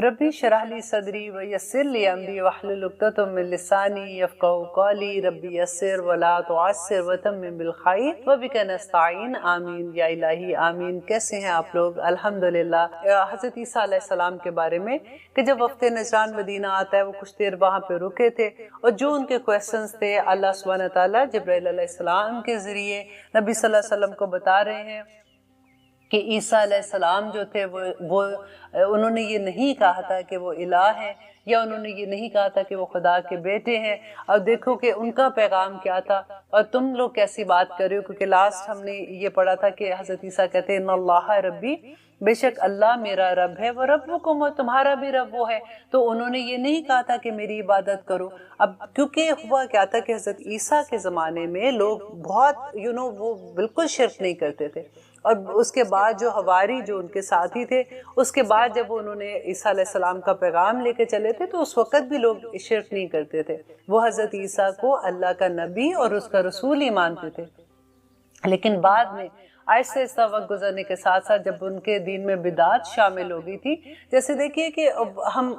रब्बी शरह ली सदरी व यस्सिर ली अमरी वहलुल उक़दतम मिन लिसानी यफ़क़हू क़ौली रब्बी यस्सिर व ला तुअस्सिर व तम्मिम बिल खैर व बिका नस्तईन आमीन या इलाही आमीन। कैसे हैं आप लोग? अल्हम्दुलिल्लाह। हज़रत ईसा अलैहिस्सलाम के बारे में कि जब वक़्त नजरान मदीना आता है वो कुछ देर वहाँ पे रुके थे और जो उनके क्वेश्चंस थे अल्लाह सुब्हानहू व तआला जिब्राइल अलैहिस्सलाम के ज़रिए नबी सल्लल्लाहु अलैहि वसल्लम को बता रहे हैं कि ईसा अलैहिस्सलाम जो थे वो उन्होंने ये नहीं कहा था कि वो इलाह है या उन्होंने ये नहीं कहा था कि वो खुदा के बेटे हैं। और देखो कि उनका पैगाम क्या था और तुम लोग कैसी बात कर रहे हो, क्योंकि लास्ट हमने ये पढ़ा था कि हज़रत ईसा कहते हैं इन्नल्लाह रब्बी, बेशक अल्लाह मेरा रब है, वो रब्बुकुम, और तुम्हारा भी रब वो है। तो उन्होंने ये नहीं कहा था कि मेरी इबादत करो। अब क्योंकि हुआ क्या था कि हज़रत ईसा के ज़माने में लोग बहुत वो बिल्कुल शिर्क नहीं करते थे। और उसके बाद जो हवारी जो उनके साथी थे, उसके बाद जब उन्होंने ईसा अलैहिस्सलाम का पैगाम लेके चले थे तो उस वक़्त भी लोग शिर्क नहीं करते थे। वो हज़रत ईसा को अल्लाह का नबी और उसका रसूल ही मानते थे। लेकिन बाद में आहिस्ता आहिस्ता वक्त गुजरने के साथ साथ जब उनके दीन में बिदात शामिल हो गई थी, जैसे देखिए कि हम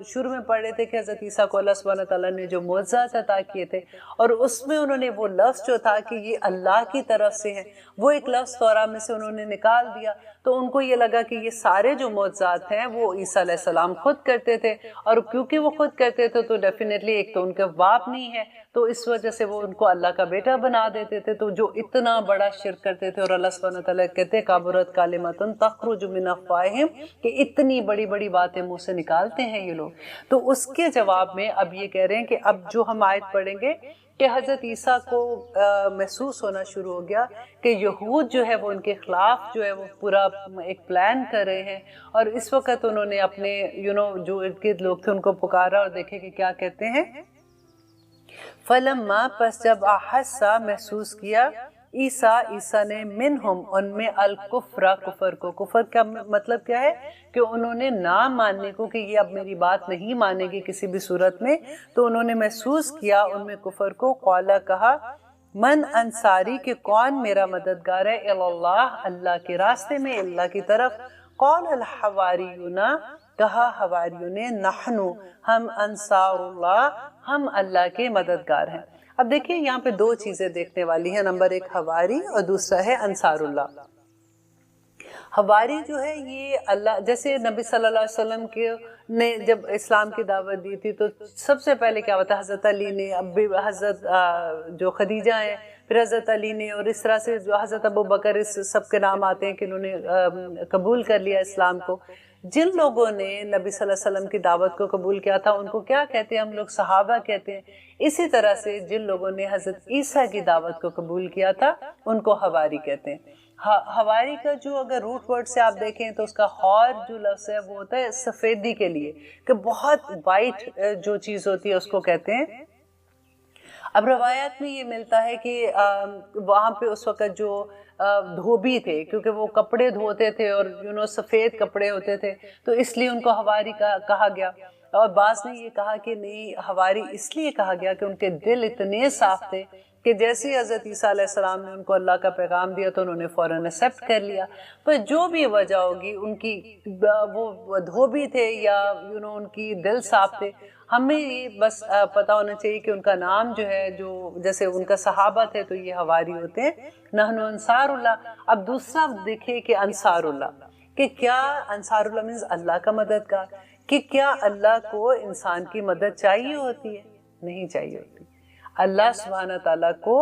शुरू में पढ़ रहे थे कि हज़रत ईसा को अल्लाह सुब्हानहू व तआला ने जो मोअज़्ज़ात अता किए थे और उसमें उन्होंने वो लफ्ज़ जो था कि ये अल्लाह की तरफ से है, वो एक लफ्ज़ तौरा में से उन्होंने निकाल दिया। तो उनको ये लगा कि ये सारे जो मोअज़्ज़ात हैं वो ईसा अलैहिस्सलाम खुद करते थे, और क्योंकि वो खुद करते थे तो डेफिनेटली एक तो उनका बाप नहीं है, तो इस वजह से वो उनको अल्लाह का बेटा बना देते थे। तो जो इतना बड़ा शिर्क करते थे, और अल्लाह सुब्हानहू व तआला कहते हैं काबुरत कालिमतुन तख़रुजु मिन अफ़वाहिहिम, कि इतनी बड़ी बड़ी बातें मुँह से निकालते हैं ये लोग। तो उसके जवाब में अब ये कह रहे हैं कि अब जो हम आयत पढ़ेंगे कि हज़रत ईसा को महसूस होना शुरू हो गया कि यहूद जो है वो उनके ख़िलाफ़ जो है वो पूरा एक प्लान कर रहे हैं। और इस वक्त उन्होंने अपने जो इर्द गिर्द लोग थे उनको पुकारा और देखे कि क्या कहते हैं। फलम्मा, पस जब अहस्सा महसूस किया, ईसा ने मिनहुम उनमें अल कुफ्रा, कुफर को, कुफर का मतलब क्या है कि उन्होंने ना मानने को, कि ये अब मेरी बात नहीं मानेगी किसी भी सूरत में। तो उन्होंने महसूस किया उनमें कुफर को। क़ाला, कहा, मन अंसारी, के कौन मेरा मददगार है, इल्लाह, अल्लाह के रास्ते में, अल्लाह की तरफ। क़ाल अल हवारियूना, कहा हवारियों ने, नहनु, हम अंसारुल्लाह, हम अल्लाह के मददगार हैं। अब देखिए यहाँ पे दो चीज़ें देखने वाली हैं, नंबर एक हवारी और दूसरा है अंसारुल्लाह। हवारी जो है ये अल्लाह, जैसे नबी सल्लल्लाहु अलैहि वसल्लम के ने जब इस्लाम की दावत दी थी तो सबसे पहले क्या होता है, हज़रत अली ने, अब हज़रत जो खदीजा हैं, फिर हज़रत अली ने, और इस तरह से जो हज़रत अबू बकर, इस सब के नाम आते हैं कि उन्होंने कबूल कर लिया इस्लाम को। जिन लोगों ने नबी सल्लल्लाहु अलैहि वसल्लम की दावत को कबूल किया था उनको क्या कहते हैं, हम लोग सहाबा कहते हैं। इसी तरह से जिन लोगों ने हज़रत ईसा की दावत को कबूल किया था उनको हवारी कहते हैं। हवारी का जो अगर रूट वर्ड से आप देखें तो उसका हौर जो लफ्ज़ है वो होता है सफ़ेदी के लिए, कि बहुत वाइट जो चीज़ होती है उसको कहते हैं। अब रवायात में ये मिलता है कि वहाँ पे उस वक़्त जो धोबी थे, क्योंकि वो कपड़े धोते थे और सफ़ेद कपड़े होते थे, तो इसलिए उनको हवारी कहा गया। और बास ने ये कहा कि नहीं, हवारी इसलिए कहा गया कि उनके दिल इतने साफ थे कि जैसे ही हज़रत ईसा अलैहिस्सलाम ने उनको अल्लाह का पैगाम दिया तो उन्होंने फ़ौरन एक्सेप्ट कर लिया। पर जो भी वजह होगी उनकी, वो धोबी थे या उनकी दिल साफ थे, हमें ये बस पता होना चाहिए कि उनका नाम जो है, जो जैसे उनका सहाबा थे तो ये हवारी होते हैं, नहनु अंसारुल्लाह। अब दूसरा देखिए कि अंसारुल्लाह, कि क्या अंसारुल्लाह मीन्स अल्लाह का मददगार, कि क्या अल्लाह को इंसान की मदद चाहिए होती है? नहीं चाहिए होती। अल्लाह सुब्हानहू तआला को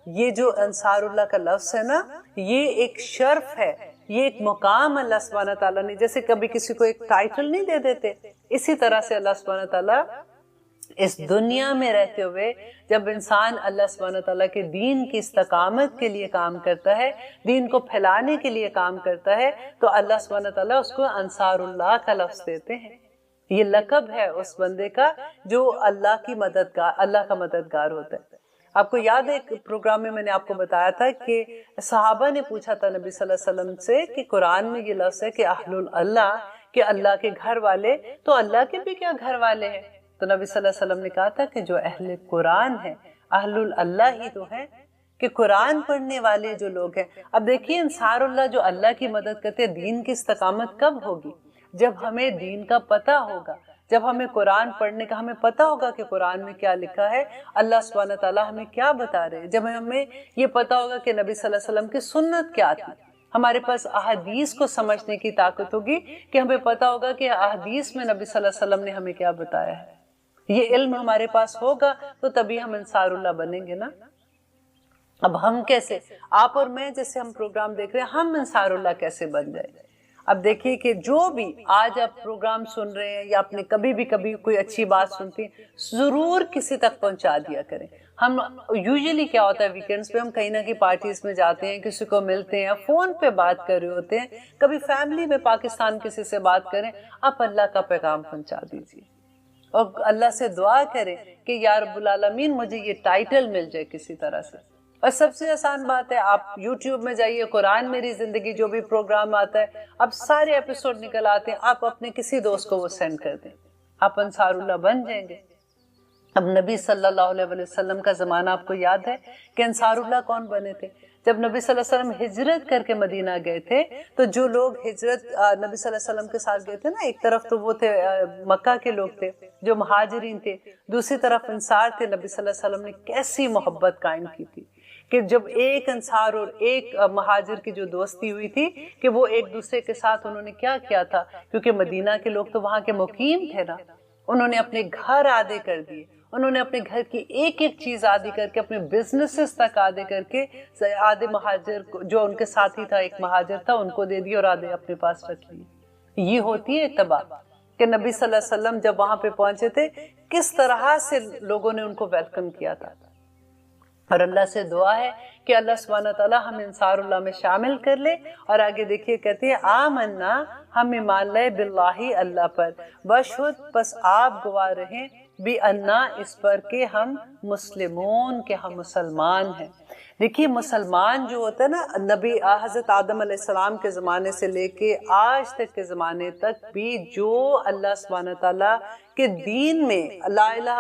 ये जो अंसारुल्लाह का लफ्ज़ है ना, ये एक शर्फ है, ये एक मुकाम अल्लाह सुब्हानहू तआला ने, जैसे कभी किसी को एक टाइटल नहीं दे देते, इसी तरह से अल्लाह सुब्हानहू तआला इस दुनिया में रहते हुए जब इंसान अल्लाह सुब्हानहू तआला के दीन की इस्तकामत के लिए काम करता है, दीन को फैलाने के लिए काम करता है, तो अल्लाह सुब्हानहू तआला उसको अंसारुल्लाह का लफ्ज़ देते हैं। ये लक़ब है उस बंदे का जो अल्लाह का मददगार होता है। आपको याद है एक प्रोग्राम में मैंने आपको बताया था कि सहाबा ने पूछा था नबी सल्लल्लाहु अलैहि वसल्लम से कि कुरान में ये लफ्ज़ है कि अहलुल अल्लाह, कि अल्लाह के घर वाले, तो अल्लाह के भी क्या घर वाले हैं? तो नबी सल्लल्लाहु अलैहि वसल्लम ने कहा था कि जो अहले कुरान है, अहलुल अल्लाह ही तो है, कि कुरान पढ़ने वाले जो लोग हैं। अब देखिए अंसारुल्लाह जो अल्लाह की मदद करते हैं, दीन की इस्तकामत कब होगी? جب ہمیں دین کا پتہ ہوگا، جب ہمیں قرآن پڑھنے کا ہمیں پتہ ہوگا کہ قرآن میں کیا لکھا ہے، اللہ سبحانہ تعالیٰ ہمیں کیا بتا رہے ہیں، جب ہمیں یہ پتہ ہوگا کہ نبی صلی اللہ علیہ وسلم کی سنت کیا تھی، ہمارے پاس احادیث کو سمجھنے کی طاقت ہوگی کہ ہمیں پتہ ہوگا کہ احادیث میں نبی صلی اللہ علیہ وسلم نے ہمیں کیا بتایا ہے، یہ علم ہمارے پاس ہوگا تو تبھی ہم انصار اللہ بنیں گے نا۔ اب ہم کیسے، آپ اور میں جیسے ہم پروگرام دیکھ رہے ہیں، ہم انصار اللہ کیسے بن جائیں؟ اب دیکھیے کہ جو بھی آج آپ پروگرام سن رہے ہیں یا آپ نے کبھی کوئی اچھی بات سنتی ہیں، ضرور کسی تک پہنچا دیا کریں۔ ہم یوزلی کیا ہوتا ہے ویکینڈز پہ ہم کہیں نہ کہیں پارٹیز میں جاتے ہیں، کسی کو ملتے ہیں، فون پہ بات کر رہے ہوتے ہیں، کبھی فیملی میں پاکستان کسی سے بات کریں، آپ اللہ کا پیغام پہنچا دیجیے اور اللہ سے دعا کریں کہ یا رب العالمین مجھے یہ ٹائٹل مل جائے کسی طرح سے۔ اور سب سے آسان بات ہے، آپ یوٹیوب میں جائیے، قرآن میری زندگی جو بھی پروگرام آتا ہے، اب سارے ایپیسوڈ نکل آتے ہیں، آپ اپنے کسی دوست کو وہ سینڈ کر دیں، آپ انصار اللہ بن جائیں گے۔ اب نبی صلی اللہ علیہ وسلم کا زمانہ آپ کو یاد ہے کہ انصار اللہ کون بنے تھے؟ جب نبی صلی اللہ علیہ وسلم ہجرت کر کے مدینہ گئے تھے تو جو لوگ ہجرت نبی صلی اللہ علیہ وسلم کے ساتھ گئے تھے نا، ایک طرف تو وہ تھے مکہ کے لوگ تھے جو مہاجرین تھے، دوسری طرف انصار تھے۔ نبی صلی اللہ علیہ وسلم نے کیسی محبت قائم کی تھی کہ جب ایک انصار اور ایک مہاجر کی جو دوستی ہوئی تھی کہ وہ ایک دوسرے کے ساتھ انہوں نے کیا کیا تھا، کیونکہ مدینہ کے لوگ تو وہاں کے مقیم تھے نا، انہوں نے اپنے گھر آدھے کر دیے، انہوں نے اپنے گھر کی ایک ایک چیز آدھی کر کے، اپنے بزنسز تک آدھے کر کے، آدھے مہاجر جو ان کے ساتھی تھا، ایک مہاجر تھا، ان کو دے دی اور آدھے اپنے پاس رکھ لیے۔ یہ ہوتی ہے اتباع کہ نبی صلی اللہ علیہ وسلم جب وہاں پہ پہنچے تھے کس طرح سے لوگوں نے ان کو ویلکم کیا تھا۔ اور اللہ سے دعا ہے کہ اللہ سبحانہ تعالیٰ ہم انصار اللہ میں شامل کر لے۔ اور آگے دیکھیے کہتے ہیں آمنا، ہم ایمان لائے باللہ اللہ پر، واشہد پس آپ گواہ رہیں بھی انا اس پر کہ ہم مسلمون، کہ ہم مسلمان ہیں۔ دیکھیے مسلمان جو ہوتا ہے نا، نبی حضرت آدم علیہ السلام کے زمانے سے لے کے آج تک کے زمانے تک بھی جو اللہ سبحانہ تعالیٰ کے دین میں لا الہ،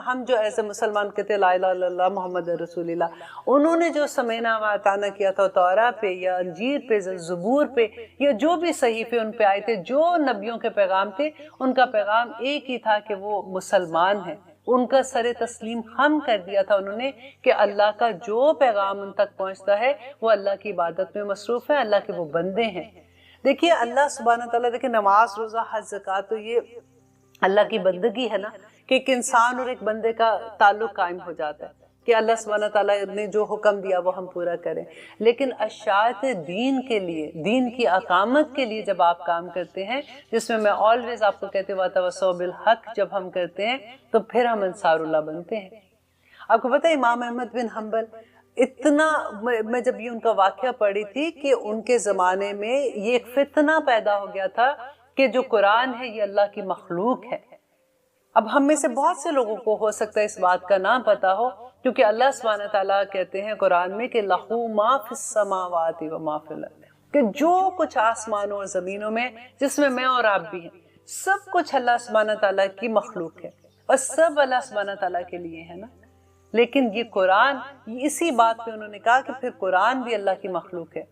ہم جو ایسے مسلمان کہتے ہیں لا الہ الا اللہ محمد رسول اللہ، انہوں نے جو سمینا و اطاعنا کیا تھا توراہ پہ یا انجیل پہ، زبور پہ، یا جو بھی صحیفے ان پہ آئے تھے، جو نبیوں کے پیغام تھے، ان کا پیغام ایک ہی تھا کہ وہ مسلمان ہیں۔ ان کا سر تسلیم خم کر دیا تھا انہوں نے کہ اللہ کا جو پیغام ان تک پہنچتا ہے وہ اللہ کی عبادت میں مصروف ہے، اللہ کے وہ بندے ہیں۔ دیکھیے اللہ سبحانہ تعالیٰ، دیکھیں نماز، روزہ، حج، زکوٰۃ، تو یہ اللہ کی بندگی ہے نا، کہ ایک انسان اور ایک بندے کا تعلق قائم ہو جاتا ہے کہ اللہ سبحانہ تعالیٰ نے جو حکم دیا وہ ہم پورا کریں۔ لیکن اشاعت دین کے لیے، دین کی اقامت کے لیے جب آپ کام کرتے ہیں، جس میں میں آلویز آپ کو کہتے ہیں وَتَوَصَّوْا بِالْحَقِّ، جب ہم کرتے ہیں تو پھر ہم انصار اللہ بنتے ہیں۔ آپ کو پتہ ہے امام احمد بن حنبل، اتنا میں جب یہ ان کا واقعہ پڑھی تھی کہ ان کے زمانے میں یہ ایک فتنہ پیدا ہو گیا تھا کہ جو قرآن ہے یہ اللہ کی مخلوق ہے۔ اب ہم میں سے بہت سے لوگوں کو ہو سکتا ہے اس بات کا نہ پتا ہو، کیونکہ اللہ سبحانہ تعالیٰ کہتے ہیں قرآن میں کہ لَهُ مَا فِي السَّمَاوَاتِ وَمَا فِي الْأَرْضِ، کہ جو کچھ آسمانوں اور زمینوں میں، جس میں میں اور آپ بھی ہیں، سب کچھ اللہ سبحانہ تعالیٰ کی مخلوق ہے اور سب اللہ سبحانہ تعالیٰ کے لیے ہے نا۔ لیکن یہ قرآن، اسی بات پہ انہوں نے کہا کہ پھر قرآن بھی اللہ کی مخلوق ہے۔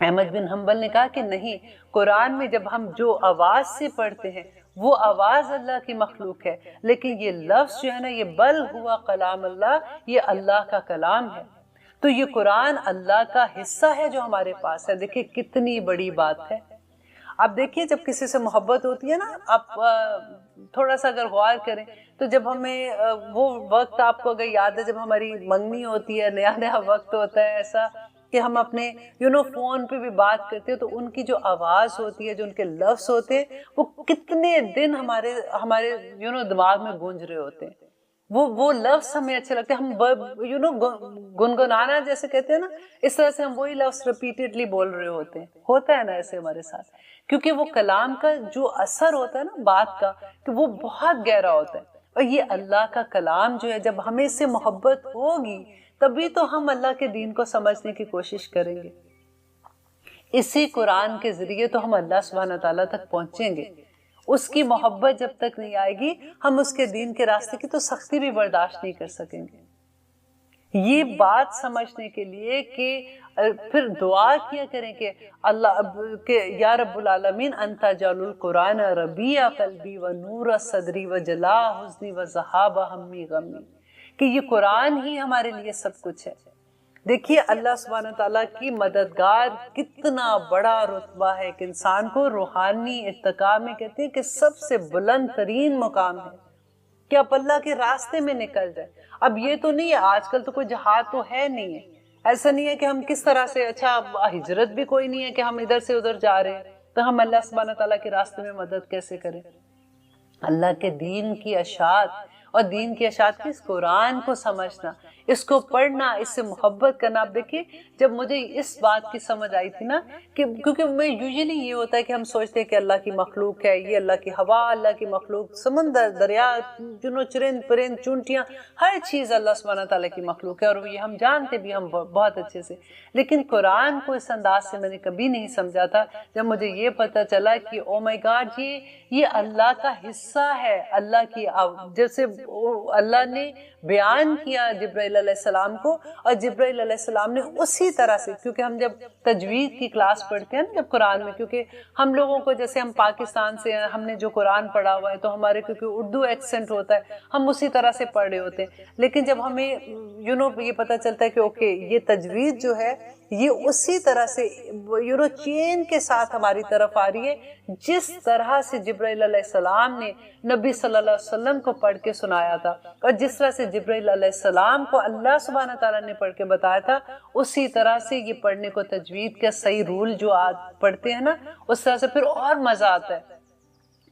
احمد بن حنبل نے کہا کہ نہیں، قرآن میں جب ہم جو آواز سے پڑھتے ہیں وہ آواز اللہ کی مخلوق ہے، لیکن یہ لفظ جو ہے نا، یہ بل ہوا کلام اللہ، یہ اللہ کا کلام ہے۔ تو یہ قرآن اللہ کا حصہ ہے جو ہمارے پاس ہے۔ دیکھیں کتنی بڑی بات ہے۔ اب دیکھیے جب کسی سے محبت ہوتی ہے نا، آپ تھوڑا سا اگر غور کریں تو جب ہمیں وہ وقت آپ کو اگر یاد ہے جب ہماری منگنی ہوتی ہے، نیا نیا وقت ہوتا ہے ایسا کہ ہم اپنے فون پہ بھی بات کرتے ہیں، تو ان کی جو آواز ہوتی ہے، جو ان کے لفظ ہوتے ہیں، وہ کتنے دن ہمارے دماغ میں گونج رہے ہوتے ہیں۔ وہ لفظ ہمیں اچھے لگتے ہیں، ہم گنگنانا جیسے کہتے ہیں نا، اس طرح سے ہم وہی لفظ ریپیٹڈلی بول رہے ہوتے ہیں۔ ہوتا ہے نا ایسے ہمارے ساتھ، کیونکہ وہ کلام کا جو اثر ہوتا ہے نا بات کا، کہ وہ بہت گہرا ہوتا ہے۔ اور یہ اللہ کا کلام جو ہے، جب ہمیں اس سے محبت ہوگی تبھی تو ہم اللہ کے دین کو سمجھنے کی کوشش کریں گے۔ اسی قرآن کے ذریعے تو ہم اللہ سبحانہ تعالیٰ تک پہنچیں گے۔ اس کی محبت جب تک نہیں آئے گی، ہم اس کے دین کے راستے کی تو سختی بھی برداشت نہیں کر سکیں گے۔ یہ بات سمجھنے کے لیے کہ پھر دعا کیا کریں کہ اللہ کہ یا رب العالمین انت جعل القرآن ربیع قلبی و نور صدری و جلا حزنی و ذہاب ہمی غمی، کہ یہ قرآن ہی ہمارے لیے سب کچھ ہے۔ دیکھیے اللہ سبحانہ تعالیٰ کی مددگار کتنا بڑا رتبہ ہے کہ انسان کو روحانی ارتقاء میں کہتے ہیں کہ سب سے بلند ترین مقام ہے کہ آپ اللہ کے راستے میں نکل جائیں۔ اب یہ تو نہیں ہے، آج کل تو کوئی جہاد تو ہے نہیں ہے، ایسا نہیں ہے کہ ہم کس طرح سے، اچھا ہجرت بھی کوئی نہیں ہے کہ ہم ادھر سے ادھر جا رہے ہیں تو ہم اللہ سبحانہ تعالیٰ کے راستے میں مدد کیسے کریں؟ اللہ کے دین کی اشاعت، اور دین کی اشاعت کی اس قرآن کو سمجھنا، اس کو پڑھنا، اس سے محبت کرنا۔ آپ دیکھیے جب مجھے اس بات کی سمجھ آئی تھی نا کہ کیونکہ میں یوزلی یہ ہوتا ہے کہ ہم سوچتے ہیں کہ اللہ کی مخلوق ہے، یہ اللہ کی ہوا، اللہ کی مخلوق، سمندر، دریا، چرند پرند، چونٹیاں، ہر چیز اللہ سبحانہ تعالیٰ کی مخلوق ہے، اور یہ ہم جانتے بھی ہم بہت اچھے سے۔ لیکن قرآن کو اس انداز سے میں نے کبھی نہیں سمجھا تھا جب مجھے یہ پتہ چلا کہ او مائی گاڈ یہ اللہ کا حصہ ہے، اللہ کی، جیسے اللہ نے بیان کیا جبرائیل علیہ السلام کو، اور جبرائیل علیہ السلام نے اسی طرح سے، کیونکہ ہم جب تجوید کی کلاس پڑھتے ہیں نا جب قرآن میں، کیونکہ ہم لوگوں کو جیسے ہم پاکستان سے ہیں، ہم نے جو قرآن پڑھا ہوا ہے تو ہمارے کیونکہ اردو ایکسنٹ ہوتا ہے ہم اسی طرح سے پڑھ رہے ہوتے ہیں، لیکن جب ہمیں یہ پتہ چلتا ہے کہ اوکے یہ تجوید جو ہے یہ اسی طرح سے چین کے ساتھ ہماری طرف آ رہی ہے جس طرح سے جبرائیل علیہ السلام نے نبی صلی اللہ علیہ وسلم کو پڑھ کے سنایا تھا، اور جس طرح سے جبرائیل علیہ السلام کو اللہ سبحانہ تعالیٰ نے پڑھ کے بتایا تھا، اسی طرح سے یہ پڑھنے کو تجوید کا صحیح رول جو پڑھتے ہیں نا اس طرح سے پھر اور مزہ آتا ہے،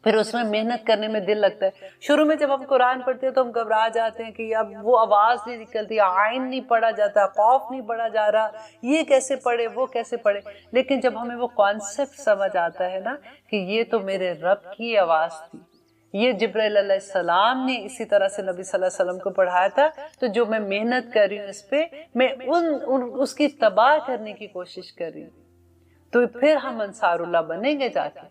پھر اس میں محنت کرنے میں دل لگتا ہے۔ شروع میں جب ہم قرآن پڑھتے ہیں تو ہم گھبرا جاتے ہیں کہ اب وہ آواز نہیں نکلتی، عین نہیں پڑھا جاتا، قاف نہیں پڑھا جا رہا، یہ کیسے پڑھے وہ کیسے پڑھے، لیکن جب ہمیں وہ کانسیپٹ سمجھ آتا ہے نا کہ یہ تو میرے رب کی آواز تھی، یہ جبرائیل علیہ السلام نے اسی طرح سے نبی صلی اللہ علیہ وسلم کو پڑھایا تھا، تو جو میں محنت کر رہی ہوں اس پہ، میں اس کی تباہ کرنے کی کوشش کر رہی ہوں، تو پھر ہم انصار اللہ بنیں گے جا کے۔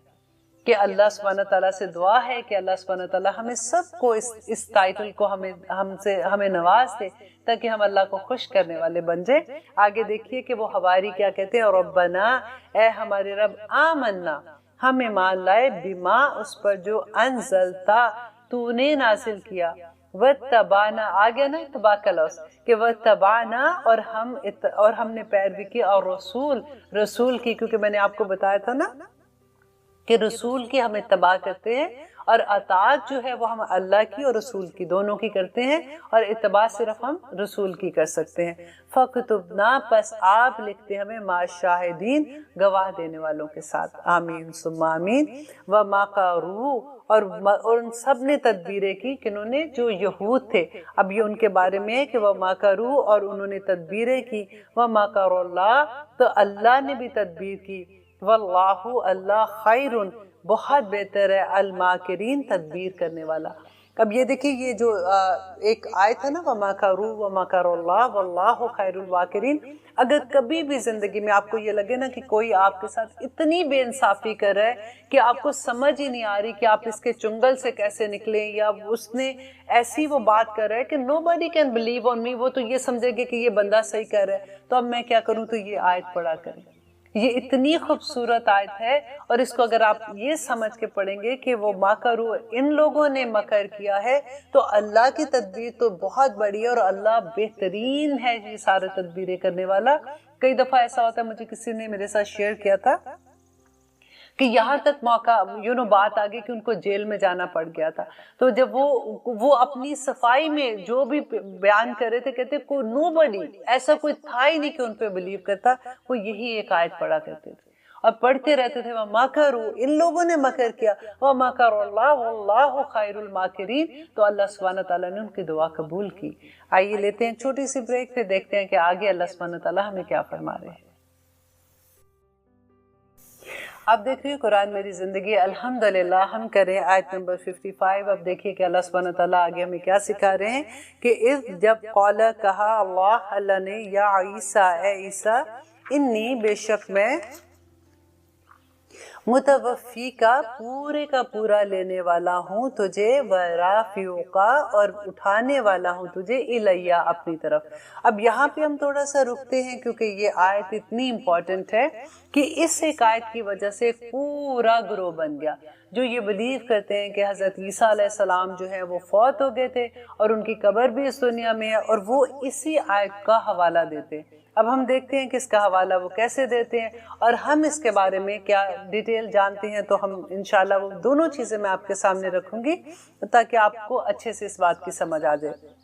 کہ اللہ سبحانہ تعالیٰ سے دعا ہے کہ اللہ سبحانہ تعالیٰ ہمیں سب کو اس ٹائٹل کو ہمیں نواز دے تاکہ ہم اللہ کو خوش کرنے والے بن جائیں۔ آگے دیکھیے کہ وہ حواری کیا کہتے ہیں، ربنا، اے ہمارے رب، آمنا، ہم ایمان لائے، بما، اس پر جو انزلتا، تو نے نازل کیا، واتبعنا، آگے نا اتباع کا لفظ کہ واتبعنا، اور ہم نے پیروی کی، اور رسول کی، کیونکہ میں نے آپ کو بتایا تھا نا کہ رسول کی ہم اتباع کرتے ہیں، اور اطاعت جو ہے وہ ہم اللہ کی اور رسول کی دونوں کی کرتے ہیں، اور اتباع صرف ہم رسول کی کر سکتے ہیں۔ فَاكْتُبْنَا، پس آپ لکھتے ہمیں، مع الشاہدین، گواہ دینے والوں کے ساتھ، آمین ثم آمین۔ وَمَكَرُوا، اور ان سب نے تدبیریں کی، کنہوں نے؟ جو یہود تھے، اب یہ ان کے بارے میں ہے کہ وَمَكَرُوا، اور انہوں نے تدبیریں کی، وَمَكَرَ اللَّهُ، تو اللہ نے بھی تدبیر کی، واللہ، اللہ، خیر، بہت بہتر ہے، الماکرین، تدبیر کرنے والا۔ اب یہ دیکھیں یہ جو ایک آیت ہے نا، وَمَكَرُوا وَمَكَرَ اللَّهُ وَاللَّهُ خَيْرُ الْمَاكِرِينَ، اگر کبھی بھی زندگی میں آپ کو یہ لگے نا کہ کوئی آپ کے ساتھ اتنی بے انصافی کر رہا ہے کہ آپ کو سمجھ ہی نہیں آ رہی کہ آپ اس کے چنگل سے کیسے نکلیں، یا اس نے ایسی وہ بات کر رہا ہے کہ nobody can believe on me، وہ تو یہ سمجھے گے کہ یہ بندہ صحیح کر رہا ہے، تو اب میں کیا کروں؟ تو یہ آیت پڑھا کریں، یہ اتنی خوبصورت آیت ہے، اور اس کو اگر آپ یہ سمجھ کے پڑھیں گے کہ وہ مکروا، ان لوگوں نے مکر کیا ہے، تو اللہ کی تدبیر تو بہت بڑی ہے، اور اللہ بہترین ہے یہ سارے تدبیریں کرنے والا۔ کئی دفعہ ایسا ہوتا ہے، مجھے کسی نے میرے ساتھ شیئر کیا تھا کہ یہاں تک موقع بات آ گئی کہ ان کو جیل میں جانا پڑ گیا تھا، تو جب وہ اپنی صفائی میں جو بھی بیان کر رہے تھے، کہتے کوئی nobody، ایسا کوئی تھا ہی نہیں کہ ان پہ بلیو کرتا، وہ یہی ایک آیت پڑھا کرتے تھے اور پڑھتے رہتے تھے، وَمَكَرُوا، ان لوگوں نے مکر کیا، وَمَكَرَ اللَّهُ وَاللَّهُ خَيْرُ الْمَاكِرِينَ، تو اللہ سبحانہ تعالیٰ نے ان کی دعا قبول کی۔ آئیے لیتے ہیں چھوٹی سی بریک، پھر دیکھتے ہیں کہ آگے اللہ سبحانہ تعالیٰ ہمیں کیا فرما رہے ہیں۔ آپ دیکھ رہے ہیں قرآن میری زندگی، الحمدللہ ہم کریں آیت نمبر 55۔ اب دیکھیے کہ اللہ سبحانہ تعالیٰ آگے ہمیں کیا سکھا رہے ہیں کہ جب قال، کہا، اللہ نے، یا عیسیٰ، اے عیسیٰ، انی، بے شک میں، मुतवफ़ी का पूरे का पूरा लेने वाला हूँ तुझे, वराफ़िउ का और उठाने वाला हूँ तुझे, इलैया अपनी तरफ। अब यहाँ पे हम थोड़ा सा रुकते हैं क्योंकि ये आयत इतनी इम्पॉर्टेंट है कि इस एक आयत की वजह से एक पूरा ग्रोह बन गया जो ये बिलीव करते हैं कि हज़रत ईसा अलैहिस्सलाम जो है वो फौत हो गए थे और उनकी कब्र भी इस दुनिया में है, और वो इसी आयत का हवाला देते हैं। अब हम देखते हैं कि इसका हवाला वो कैसे देते हैं और हम इसके बारे में क्या डिटेल जानते हैं, तो हम इंशाल्लाह वो दोनों चीज़ें मैं आपके सामने रखूंगी ताकि आपको अच्छे से इस बात की समझ आ जाए।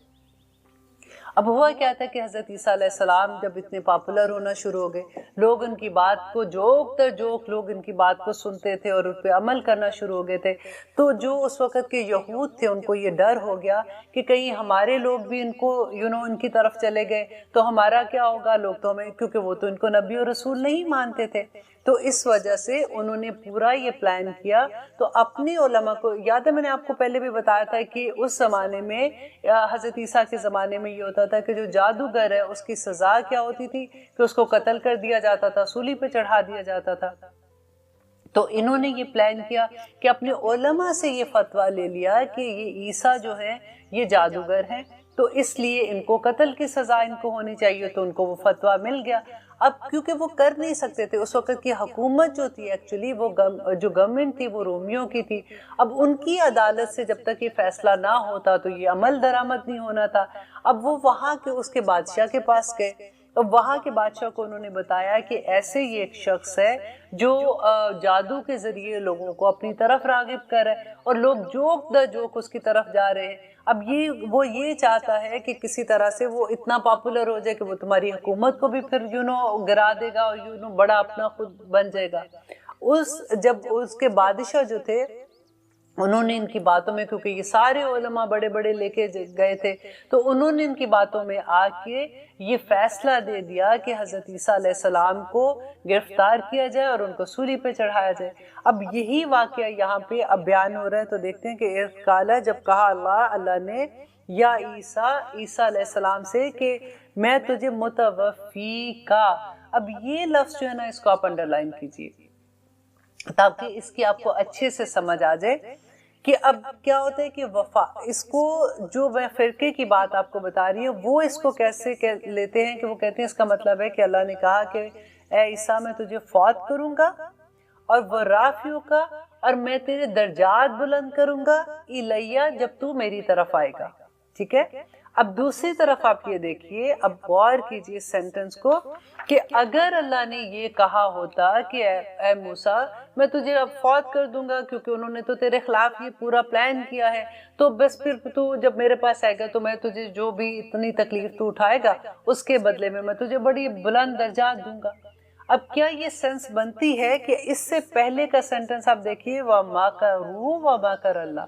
अब हुआ क्या था कि हज़रत ईसा अलैहिस्सलाम जब इतने पॉपुलर होना शुरू हो गए, लोग उनकी बात को जोक तर जोक लोग इनकी बात को सुनते थे और उस पर अमल करना शुरू हो गए थे, तो जो उस वक़्त के यहूद थे उनको ये डर हो गया कि कहीं हमारे लोग भी इनको इनकी तरफ चले गए तो हमारा क्या होगा, लोग तो हमें, क्योंकि वो तो इनको नबी और रसूल नहीं मानते थे। तो इस वजह से उन्होंने पूरा ये प्लान किया। तो अपने उलमा को याद है, मैंने आपको पहले भी बताया था कि उस ज़माने में, हज़रत ईसा के ज़माने में ये होता था कि जो जादूगर है उसकी सज़ा क्या होती थी कि उसको कत्ल कर दिया जाता था, सूली पे चढ़ा दिया जाता था। तो इन्होंने ये प्लान किया कि अपने उलमा से ये फतवा ले लिया कि ये ईसा जो है ये जादूगर हैं, तो इसलिए इनको कत्ल की सज़ा इनको होनी चाहिए। तो उनको वो फतवा मिल गया। अब क्योंकि वो कर नहीं सकते थे, उस वक्त की हुकूमत जो थी एक्चुअली वो जो गवर्नमेंट थी वो रोमियों की थी। अब उनकी अदालत से जब तक ये फैसला ना होता तो ये अमल दरामद नहीं होना था। अब वो वहाँ के उसके बादशाह के पास गए, तो वहाँ के बादशाह को उन्होंने बताया कि ऐसे ये एक शख्स है जो जादू के ज़रिए लोगों को अपनी तरफ राग़िब कर रहा है और लोग जोक द जोक उसकी तरफ जा रहे हैं। अब वो ये चाहता है कि किसी तरह से वो इतना पॉपुलर हो जाए कि वो तुम्हारी हुकूमत को भी फिर गिरा देगा और बड़ा अपना खुद बन जाएगा। जब उसके बादशाह जो थे उन्होंने इनकी बातों में, क्योंकि ये सारे उलमा बड़े बड़े लेके गए थे, तो उन्होंने इनकी बातों में आके ये फैसला दे दिया कि हज़रत ईसा अलैहिस्सलाम को गिरफ्तार किया जाए और उनको सूली पे चढ़ाया जाए। अब यही वाक़या यहाँ पे अब बयान हो रहा है। तो देखते हैं कि इज़ क़ाला, जब कहा अल्लाह ने या ईसा अलैहिस्सलाम से कि मैं तुझे मुतवफ़ी का, अब ये लफ्ज़ जो है ना इसको आप अंडरलाइन कीजिए ताकि इसकी आपको अच्छे से समझ आ जाए कि अब क्या होता है कि वफा, इसको जो मैं फ़िरके की बात आपको बता रही हूँ वो इसको कैसे लेते हैं कि वो कहते हैं इसका मतलब है कि अल्लाह ने कहा कि ए ईसा मैं तुझे फौत करूँगा और वराफ़ियों का, और मैं तेरे दर्जात बुलंद करूँगा इलैया जब तू मेरी तरफ आएगा। ठीक है। अब दूसरी तरफ आप ये देखिए, अब गौर कीजिए सेंटेंस को कि अगर अल्लाह ने ये कहा होता कि ए मूसा मैं तुझे अब फौत कर दूंगा क्योंकि उन्होंने तो तेरे खिलाफ ये पूरा प्लान किया है, तो बस फिर तू जब मेरे पास आएगा तो मैं तुझे जो भी इतनी तकलीफ तू उठाएगा उसके बदले में मैं तुझे बड़ी बुलंद दर्जात दूंगा। अब क्या ये सेंस बनती है कि इससे पहले का सेंटेंस आप देखिए, व मकर अल्लाह,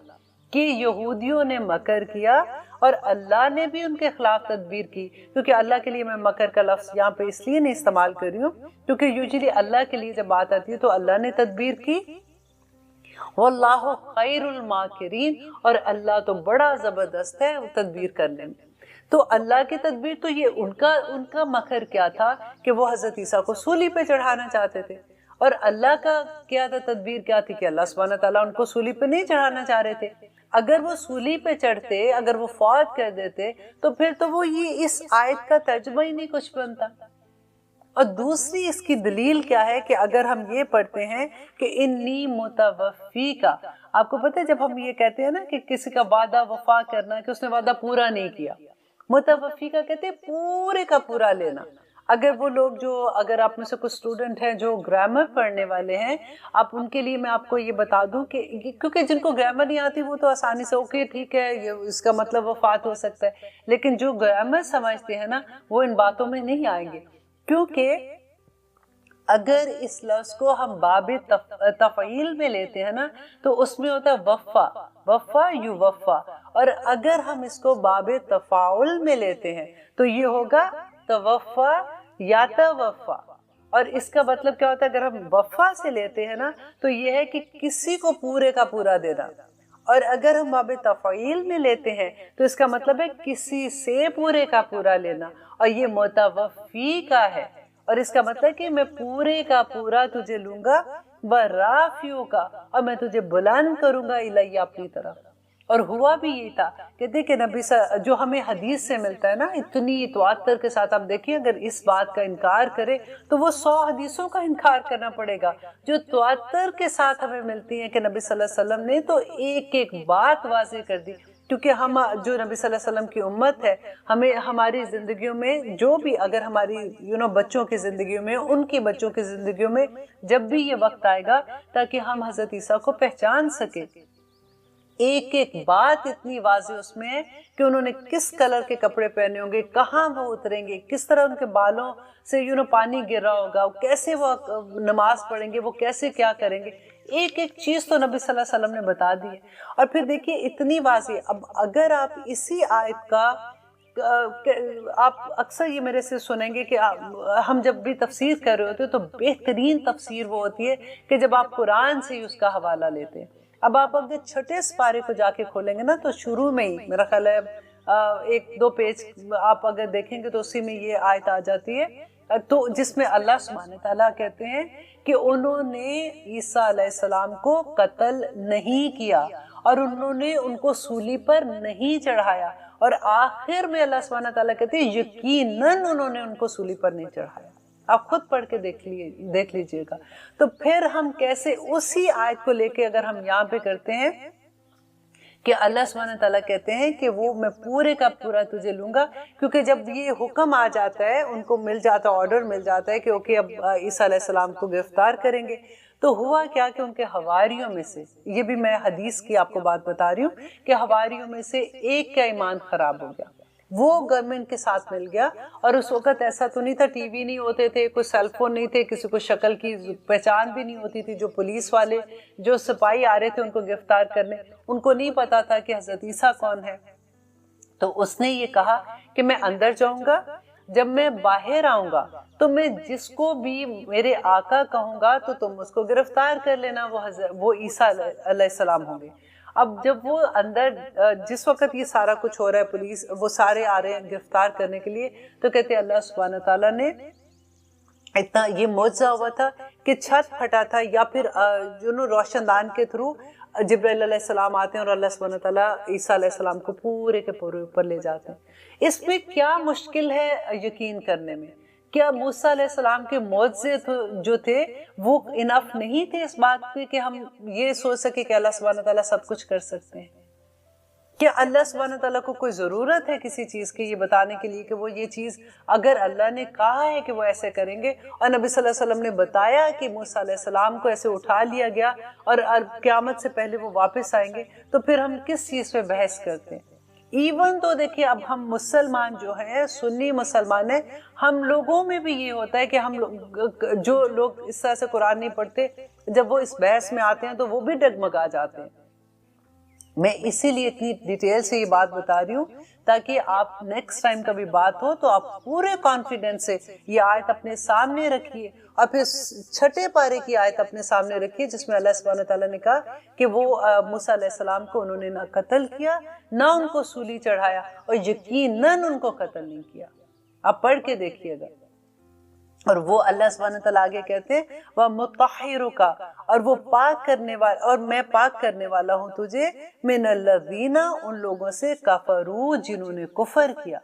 कि यहूदियों ने मकर किया और अल्लाह ने भी उनके खिलाफ तदबीर की। क्योंकि अल्लाह के लिए मैं मकर का लफ्ज़ यहाँ पे इसलिए नहीं इस्तेमाल कर रही हूँ क्योंकि यूजुअली अल्लाह के लिए जब बात आती है तो अल्लाह ने तदबीर की, वल्लाहु खैरुल माकिरीन, और अल्लाह तो बड़ा ज़बरदस्त है तदबीर करने में। तो अल्लाह की तदबीर, तो ये उनका मकर क्या था कि वो हज़रत ईसा को सूली पे चढ़ाना चाहते थे, और अल्लाह का क्या था, तदबीर क्या थी कि अल्लाह सुब्हानहू व तआला उनको सूली पे नहीं चढ़ाना चाह रहे थे। अगर वो सूली पे चढ़ते, अगर वो फौत कर देते तो फिर तो वो ये इस आयत का तर्जुमा ही नहीं कुछ बनता। और दूसरी इसकी दलील क्या है कि अगर हम ये पढ़ते हैं कि इन्नी मुतवफ़ी का, आपको पता है जब हम ये कहते हैं ना कि किसी का वादा वफा करना कि उसने वादा पूरा नहीं किया, मुतवफ़ी का कहते हैं पूरे का पूरा लेना। अगर वो लोग जो, अगर आप में से कुछ स्टूडेंट हैं जो ग्रामर पढ़ने वाले हैं, आप उनके लिए मैं आपको ये बता दूं कि क्योंकि जिनको ग्रामर नहीं आती वो तो आसानी से ओके ठीक है ये इसका मतलब वफात हो सकता है, लेकिन जो ग्रामर समझते हैं ना वो इन बातों में नहीं आएंगे। क्योंकि अगर इस लफ्ज़ को हम बाबे तफ़ईल में लेते हैं ना तो उसमें होता है वफ़ा यू वफ़ा, और अगर हम इसको बाबे तफ़ाउल में लेते हैं तो ये होगा तवफ़ा या तवफ़ा। और इसका मतलब क्या होता है, अगर हम वफ़ा से लेते हैं ना तो ये है कि किसी को पूरे का पूरा देना, और अगर हम बाबे तफ़ईल में लेते हैं तो इसका मतलब है किसी से पूरे का पूरा लेना, और ये मुतवफ़ी का है, और इसका मतलब कि मैं पूरे का पूरा तुझे लूँगा वराफियों का, और मैं तुझे बुलंद करूंगा इलैया अपनी तरफ। और हुआ भी यही था। कहते कि नबी जो हमें हदीस से मिलता है ना इतनी तवातर के साथ, आप देखिए अगर इस बात का इनकार करे तो वो 100 हदीसों का इनकार करना पड़ेगा जो तवातर के साथ हमें मिलती है कि नबी सल्लल्लाहु अलैहि वसल्लम ने तो एक एक बात वाज़ेह कर दी। क्योंकि हम जो नबी सल्लल्लाहु अलैहि वसल्लम की उम्मत है, हमें हमारी ज़िंदगियों में जो भी, अगर हमारी बच्चों की ज़िंदगियों में, उनकी बच्चों की ज़िंदगियों में जब भी ये वक्त आएगा ताकि हम हज़रत ईसा को पहचान सके, एक एक बात इतनी वाज़ेह उसमें है कि उन्होंने किस कलर के कपड़े पहने होंगे, कहाँ वो उतरेंगे, किस तरह उनके बालों से पानी गिर रहा होगा, कैसे वो नमाज पढ़ेंगे, वो कैसे क्या करेंगे, एक एक चीज़ तो नबी सल्लल्लाहु अलैहि वसल्लम ने बता दी है। और फिर देखिए इतनी वाज़ेह, अब अगर आप इसी आयत का आप अक्सर ये मेरे से सुनेंगे कि हम जब भी तफसीर कर रहे होते हैं तो बेहतरीन तफसीर वो होती है कि जब आप कुरान से ही उसका हवाला लेते हैं। अब आप अगर छठे पारे को जाके खोलेंगे ना तो शुरू में ही मेरा ख्याल है 1-2 पेज आप अगर देखेंगे तो उसी में ये आयत आ जाती है, तो जिसमें अल्लाह सुब्हानहू तआला कहते हैं कि उन्होंने ईसा अलैहिस्सलाम को कत्ल नहीं किया और उन्होंने उनको सूली पर नहीं चढ़ाया, और आखिर में अल्लाह सुब्हानहू तआला कहते हैं यकीनन उन्होंने उनको सूली पर नहीं चढ़ाया। आप खुद पढ़ के देख लीजिएगा। तो फिर हम कैसे उसी आयत को लेके अगर हम यहाँ पे करते हैं कि अल्लाह सुब्हानहू तआला कहते हैं कि वो मैं पूरे का पूरा तुझे लूंगा, क्योंकि जब ये हुक्म आ जाता है, उनको मिल जाता, ऑर्डर मिल जाता है कि ओके अब ईसा अलैहिस्सलाम को गिरफ्तार करेंगे, तो हुआ क्या कि उनके हवारियों में से, ये भी मैं हदीस की आपको बात बता रही हूँ कि हवारियों में से एक का ईमान खराब हो गया, वो गवर्नमेंट के साथ मिल गया। और उस वक्त ऐसा तो नहीं था, टीवी नहीं होते थे, कोई सेल फोन नहीं थे, किसी को शक्ल की पहचान भी नहीं होती थी। जो पुलिस वाले, जो सिपाही आ रहे थे उनको गिरफ्तार करने, उनको नहीं पता था कि हज़रत ईसा कौन है। तो उसने ये कहा कि मैं अंदर जाऊंगा, जब मैं बाहर आऊंगा तो मैं जिसको भी मेरे आका कहूंगा तो तुम उसको गिरफ्तार कर लेना, वो ईसा अलैहिस्सलाम होंगे। अब जब वो अंदर, जिस वक्त ये सारा कुछ हो रहा है, पुलिस वो सारे आ रहे हैं गिरफ्तार करने के लिए, तो कहते हैं अल्लाह सुब्हानहू तआला ने इतना ये मौजज़ा हुआ था कि छत फटा था, या फिर रोशनदान के थ्रू जिब्राइल अलैहिस्सलाम आते हैं और अल्लाह सुब्हानहू तआला ईसा अलैहिस्सलाम को पूरे के पूरे ऊपर ले जाते हैं। इसमें क्या मुश्किल है यकीन करने में? क्या मूसा अलैहिस्सलाम के मौजज़े जो थे वो इनफ नहीं थे इस बात पे कि हम ये सोच सके कि अल्लाह सुब्हानहू तआला सब कुछ कर सकते हैं? क्या अल्लाह सुब्हानहू तआला को कोई ज़रूरत है किसी चीज़ की ये बताने के लिए कि वो ये चीज़, अगर अल्लाह ने कहा है कि वो ऐसे करेंगे और नबी सल्लल्लाहु अलैहि वसल्लम ने बताया कि मूसा अलैहिस्सलाम को ऐसे उठा लिया गया और क़यामत से पहले वो वापस आएंगे, तो फिर हम किस चीज़ पे बहस करते हैं? इवन तो देखिए अब हम मुसलमान जो हैं, सुन्नी मुसलमान हैं, हम लोगों में भी ये होता है कि हम लोग, जो लोग इस तरह से कुरान नहीं पढ़ते, जब वो इस बहस में आते हैं तो वो भी डगमगा जाते हैं। मैं इसीलिए इतनी डिटेल से ये बात बता रही हूँ ताकि आप नेक्स्ट टाइम कभी बात हो तो आप पूरे कॉन्फिडेंस से ये आयत अपने सामने रखिए और फिर छठे पारे की आयत अपने सामने रखिए जिसमें अल्लाह सुब्हानहू तआला ने कहा कि वो मूसा अलैहिस्सलाम को उन्होंने ना कत्ल किया, ना उनको सूली चढ़ाया, और यकीनन उनको कत्ल नहीं किया। आप पढ़ के देखिएगा। और वो अल्लाह सुब्हानहू तआला आगे कहते हैं वह मुत्तहिरुका, और वो पाक करने वाला, और मैं पाक करने वाला हूँ तुझे मिनल्लज़ीना, उन लोगों से कफरू जिन्होंने कुफर किया।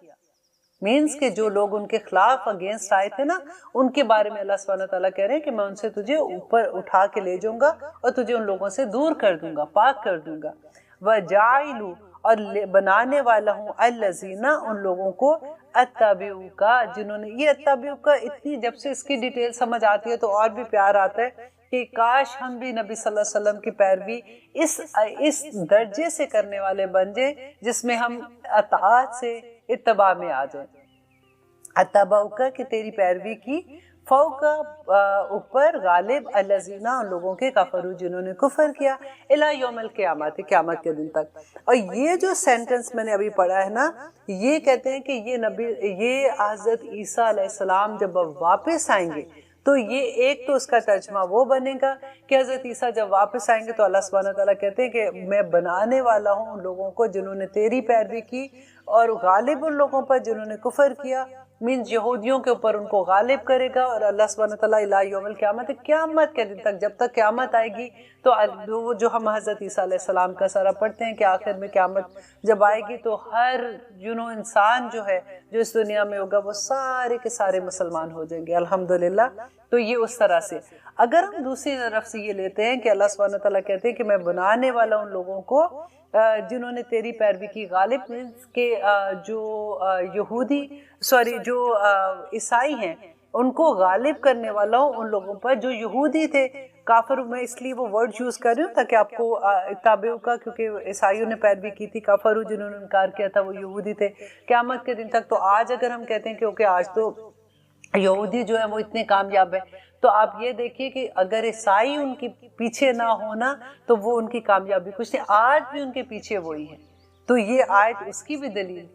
मीन्स के जो लोग उनके खिलाफ अगेंस्ट आए थे ना, उनके बारे में अल्लाह सुब्हानहू तआला कह रहे हैं कि मैं उनसे तुझे ऊपर उठा के ले जाऊंगा और तुझे उन लोगों से दूर कर दूंगा, पाक कर दूंगा। वह जाइलू, और बनाने वाला हूँ अल्लज़ीना, उन लोगों को अत्तबिउ का, जिन्होंने, ये अत्तबिउ का इतनी, जब से इसकी डिटेल समझ आती है तो और भी प्यार आता है कि काश हम भी नबी सल्लल्लाहु अलैहि वसल्लम की पैरवी इस दर्जे से करने वाले बन जाए जिसमें हम अताअत से इत्तबा में आ जाए। अत्तबाउ का कि तेरी पैरवी की, फौका ऊपर, गालिब, अल्लज़ीना, उन लोगों के कफरू जिन्होंने कुफर किया, इला यौमिल क़यामत, क़यामत के दिन तक। और ये जो सेंटेंस मैंने अभी पढ़ा है ना, ये कहते हैं कि ये हज़रत ईसा अलैहिस्सलाम जब वापस आएंगे तो ये एक तो उसका तर्जमा वो बनेगा कि हज़रत ईसा जब वापस आएंगे तो अल्लाह सुब्हानहू तआला कहते हैं कि मैं बनाने वाला हूँ उन लोगों को जिन्होंने तेरी पैरवी की, और गालिब उन लोगों पर जिन्होंने कुफर किया, मीन्स यहूदियों के ऊपर उनको गालिब करेगा, और अल्लाह सुब्हानहू व तआला इला यौमिल क़यामत, क़यामत के दिन तक, जब तक क़यामत आएगी तो वो जो हम हज़रत ईसा अलैहिस्सलाम का सारा पढ़ते हैं कि आखिर में क़यामत जब आएगी तो हर इंसान जो है जो इस दुनिया में होगा वो सारे के सारे मुसलमान हो जाएंगे अल्हम्दुलिल्लाह। तो ये उस तरह से। अगर हम दूसरी तरफ से ये लेते हैं कि अल्लाह सुब्हानहू व तआला कहते हैं कि मैं बनाने वाला उन लोगों को जिन्होंने तेरी पैरवी की, गालिब मीन्स के जो यहूदी जो ईसाई हैं उनको गालिब करने वाला हूँ उन लोगों पर जो यहूदी थे काफिर। मैं इसलिए वो वर्ड यूज़ कर रही हूँ ताकि आपको ताबेउ का, क्योंकि ईसाइयों ने पैरवी की थी, काफिर जिन्होंने इनकार किया था वो यहूदी थे क़यामत के दिन तक। तो आज अगर हम कहते हैं कि ओके आज तो यहूदी जो है वो इतने कामयाब है, तो आप ये देखिए कि अगर ईसाई उनके पीछे ना होना तो वो उनकी कामयाबी कुछ नहीं, आज भी उनके पीछे वही है। तो ये आयत उसकी भी दलील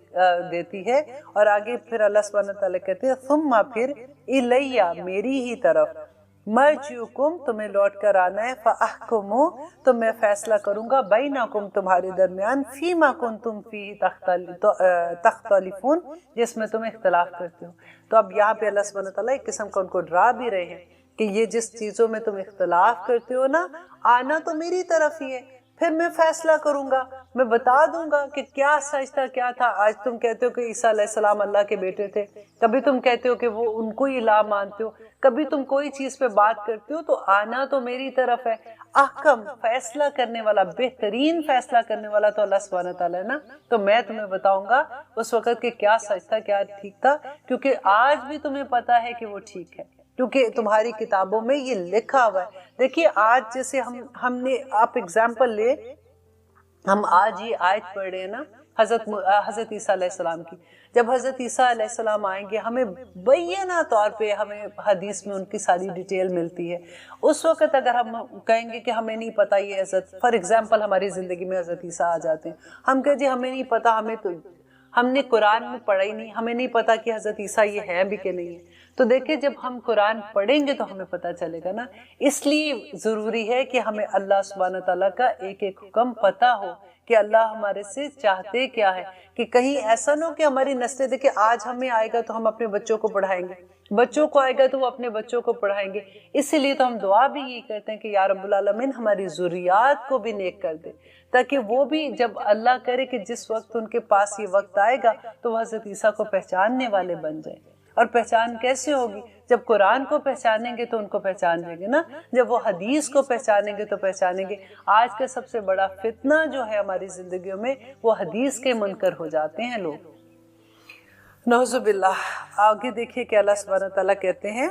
देती है। और आगे फिर अल्लाह सुब्हानहू व तआला कहते हैं सुम्मा फिर इलैया, मेरी ही तरफ, मर्जिउकुम, तुम्हें लौट कर आना है, फ़अहकुमु, तो मैं फैसला करूंगा, बैनकुम, तुम्हारे दरमियान, फीमा कुंतुम फीही तख्तलिफून, जिसमें तुम इख्तलाफ करते हो। तो अब यहाँ पे अल्लाह सुब्हानहू व तआला एक किस्म का उनको डरा भी रहे हैं कि ये जिस चीज़ों में तुम इख्तलाफ करते हो ना, आना तो मेरी तरफ ही है, फिर मैं फैसला करूंगा, मैं बता दूंगा कि क्या सच था क्या था। आज तुम कहते हो कि ईसा अलैहिस्सलाम अल्लाह के बेटे थे, कभी तुम कहते हो कि वो उनको ही इलाह मानते हो, कभी तुम कोई चीज पे बात करते हो, तो आना तो मेरी तरफ है। अहकम, फैसला करने वाला, बेहतरीन फैसला करने वाला तो अल्लाह सुब्हानहू व तआला है ना। तो मैं तुम्हें बताऊंगा उस वक्त कि क्या सच था क्या ठीक था, क्योंकि आज भी तुम्हें पता है कि वो ठीक है, क्योंकि तुम्हारी किताबों में ये लिखा हुआ है। देखिए आज जैसे हमने, आप एग्जाम्पल ले, हम आज ये आयत पढ़ रहे हैं ना हज़रत ईसा अलैहिस्सलाम की। जब हज़रत ईसा अलैहिस्सलाम आएंगे हमें बैना तौर पे हमें हदीस में उनकी सारी डिटेल मिलती है। उस वक़्त अगर हम कहेंगे कि हमें नहीं पता ये हज़रत, फॉर एग्जांपल हमारी ज़िंदगी में हज़रत ईसा आ जाते हैं, हम कहें जी हमें नहीं पता, हमें तो हमने कुरान में पढ़ा ही नहीं, हमें नहीं पता कि हज़रत ईसा ये है भी कि नहीं है। तो देखिए जब हम कुरान पढ़ेंगे तो हमें पता चलेगा ना। इसलिए ज़रूरी है कि हमें अल्लाह सुब्हानहू व तआला का एक एक हुक्म पता हो कि अल्लाह हमारे से चाहते क्या है, कि कहीं ऐसा ना हो कि हमारी नस्लें, देखिए आज हमें आएगा तो हम अपने बच्चों को पढ़ाएंगे, बच्चों को आएगा तो वो अपने बच्चों को पढ़ाएंगे। इसीलिए तो हम दुआ भी यही करते हैं कि या रब्बुल आलमीन हमारी ज़ुर्रियात को भी नेक कर दे, ताकि वो भी जब अल्लाह करे कि जिस वक्त उनके पास ये वक्त आएगा तो वो हज़रत ईसा को पहचानने वाले बन जाए। और पहचान कैसे होगी? जब कुरान को पहचानेंगे तो उनको पहचान लेंगे ना, जब वो हदीस को पहचानेंगे तो पहचानेंगे। आज का सबसे बड़ा फितना जो है हमारी जिंदगियों में, वो हदीस के मुनकर हो जाते हैं लोग, नौजुबिल्लाह। आगे देखिए कि अल्लाह सुब्हानहू व तआला कहते हैं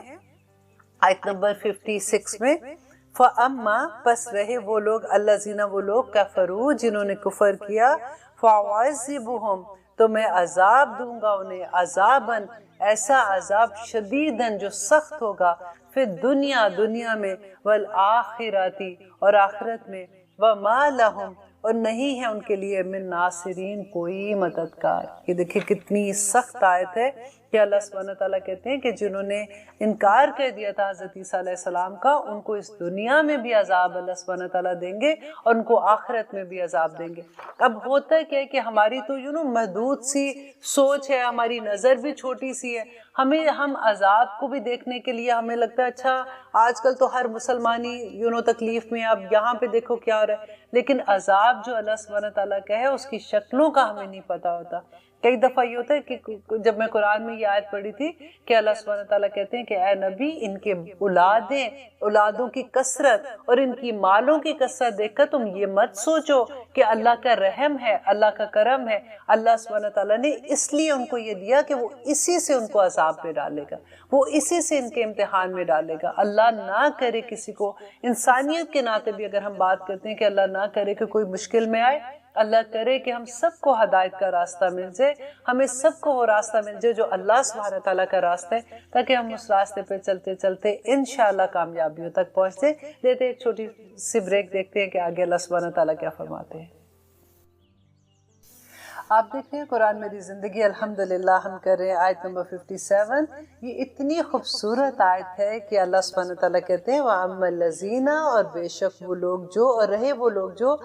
आयत नंबर 56 में, फ़अम्मा, पस रहे वो लोग, अल्लज़ीना, वो लोग, कफ़रू, जिन्होंने कुफर किया, फ़अज़िबुहुम, तो मैं अजाब दूंगा उन्हें, अजाबन, ऐसा अजाब, शदीदन, जो सख्त होगा, फिर दुनिया में, वल आखिराती, और आखिरत में, व मा लहुम, और नहीं है उनके लिए, मिन नासिरीन, कोई मददगार। ये देखिए कितनी सख्त आयत है कि अल्लाह सुब्हानहू व तआला कहते हैं कि जिन्होंने इनकार कर दिया था हज़रत ईसा अलैहिस्सलाम का, उनको इस दुनिया में भी अजाब अल्लाह सुब्हानहू व तआला देंगे और उनको आखिरत में भी अजाब देंगे। अब होता क्या है कि हमारी तो महदूद सी सोच है, हमारी नज़र भी छोटी सी है, हम अजाब को भी देखने के लिए हमें लगता है अच्छा आजकल तो हर मुसलमानी तकलीफ में, अब यहाँ पे देखो क्या हो रहा है। लेकिन अजाब जो अल्लाह सुब्हानहू व तआला का है उसकी शक्लों का हमें नहीं पता होता। कई दफ़ा ये होता है कि जब मैं कुरान में ये आयत पढ़ी थी कि अल्लाह सुब्हानहू व तआला कहते हैं कि ऐ नबी, इनके औलादों की कसरत और इनकी मालों की कसरत देखकर तुम ये मत सोचो कि अल्लाह का रहम है, अल्लाह का करम है। अल्लाह सुब्हानहू व तआला ने इसलिए उनको ये दिया कि वो इसी से उनको अजाब में डालेगा, वो इसी से इनके इम्तिहान में डालेगा। अल्लाह ना करे किसी को, इंसानियत के नाते भी अगर हम बात करते हैं कि अल्लाह ना करे कि कोई मुश्किल में आए, अल्लाह करे कि हम सबको हदायत का रास्ता मिल जाए, हमें सबको वो रास्ता मिल जाए जो अल्लाह सुब्हानहू व तआला का रास्ता है, ताकि हम उस रास्ते पे चलते चलते इंशाअल्लाह कामयाबियों तक पहुँचते। लेते एक छोटी सी ब्रेक, देखते हैं कि आगे अल्लाह सुब्हानहू व तआला क्या फरमाते हैं। آپ دیکھیں قرآن میری زندگی الحمدللہ ہم کر رہے ہیں آیت نمبر 57. یہ اتنی خوبصورت آیت ہے کہ اللہ سبحانہ تعالیٰ کہتے ہیں وَأَمَّا الَّذِينَ، اور بے شک وہ لوگ جو، اور رہے وہ لوگ جو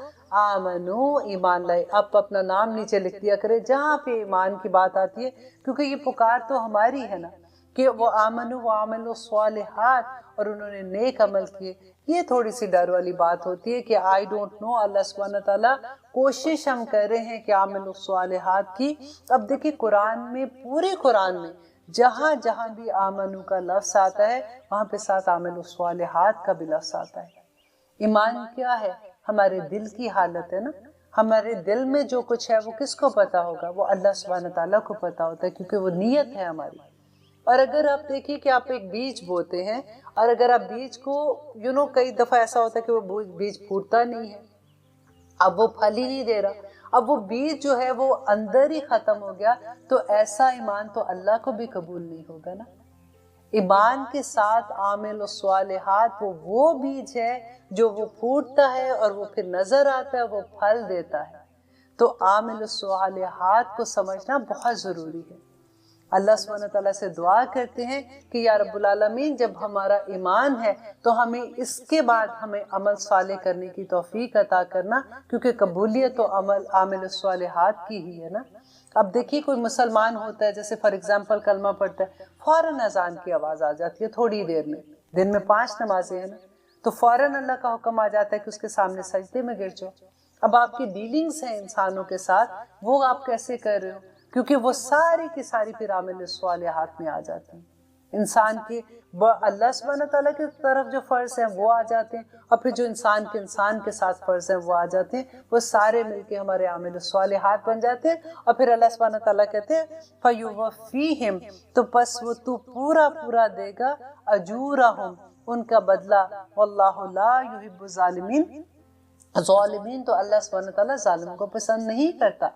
آمنو ایمان لائے. آپ اپنا نام نیچے لکھ دیا کرے جہاں پہ ایمان کی بات آتی ہے، کیونکہ یہ پکار تو ہماری ہے نا کہ وہ آمنو وعملوا الصالحات، اور انہوں نے نیک عمل کیے. یہ تھوڑی سی ڈر والی بات ہوتی ہے کہ آئی ڈونٹ نو، اللہ سبحانہ تعالیٰ کوشش ہم کر رہے ہیں کہ عامل الصالحات کی. اب دیکھیں قرآن میں، پورے قرآن میں جہاں جہاں بھی آمنو کا لفظ آتا ہے وہاں پہ ساتھ عامل الصالحات کا بھی لفظ آتا ہے. ایمان کیا ہے؟ ہمارے دل کی حالت ہے نا. ہمارے دل میں جو کچھ ہے وہ کس کو پتا ہوگا؟ وہ اللہ سبحانہ تعالیٰ کو پتا ہوتا ہے، کیونکہ وہ نیت ہے ہماری. اور اگر آپ دیکھیں کہ آپ ایک بیج بوتے ہیں، اور اگر آپ بیج کو کئی دفعہ ایسا ہوتا ہے کہ وہ بیج پھوٹتا نہیں ہے، اب وہ پھل ہی نہیں دے رہا، اب وہ بیج جو ہے وہ اندر ہی ختم ہو گیا، تو ایسا ایمان تو اللہ کو بھی قبول نہیں ہوگا نا. ایمان کے ساتھ عامل الصالحات وہ بیج ہے جو وہ پھوٹتا ہے اور وہ پھر نظر آتا ہے، وہ پھل دیتا ہے. تو عامل الصالحات کو سمجھنا بہت ضروری ہے. اللہ سبحانہ تعالیٰ سے دعا کرتے ہیں کہ یا رب العالمین، جب ہمارا ایمان ہے تو ہمیں اس کے بعد ہمیں عمل صالح کرنے کی توفیق عطا کرنا، کیونکہ قبولیت تو عامل الصالحات کی ہی ہے نا. اب دیکھیے کوئی مسلمان ہوتا ہے، جیسے فار ایگزامپل کلمہ پڑھتا ہے، فوراً اذان کی آواز آ جاتی ہے تھوڑی دیر میں، دن میں 5 نمازیں ہیں نا، تو فوراً اللہ کا حکم آ جاتا ہے کہ اس کے سامنے سجدے میں گر جاؤ. اب آپ کی ڈیلنگز ہیں انسانوں کے ساتھ، وہ آپ کیسے کر رہے ہو؟ کیونکہ وہ ساری کی ساری پھر عامل الصالحات میں آ جاتے ہیں. انسان کے اللہ سبحانہ تعالیٰ کی طرف جو فرض ہیں وہ آ جاتے ہیں، اور پھر جو انسان کے ساتھ فرض ہیں وہ آ جاتے ہیں، وہ سارے مل کے ہمارے عامل الصالحات بن جاتے ہیں. اور پھر اللہ سبحانہ تعالیٰ کہتے ہیں فَيُوَفِّيهِمْ، تو پس وہ تو پورا دے گا اجورہم، ان کا بدلہ. واللہ لا يحب الظالمین، ظالمین تو اللہ سبحانہ تعالیٰ ظالم کو پسند نہیں کرتا.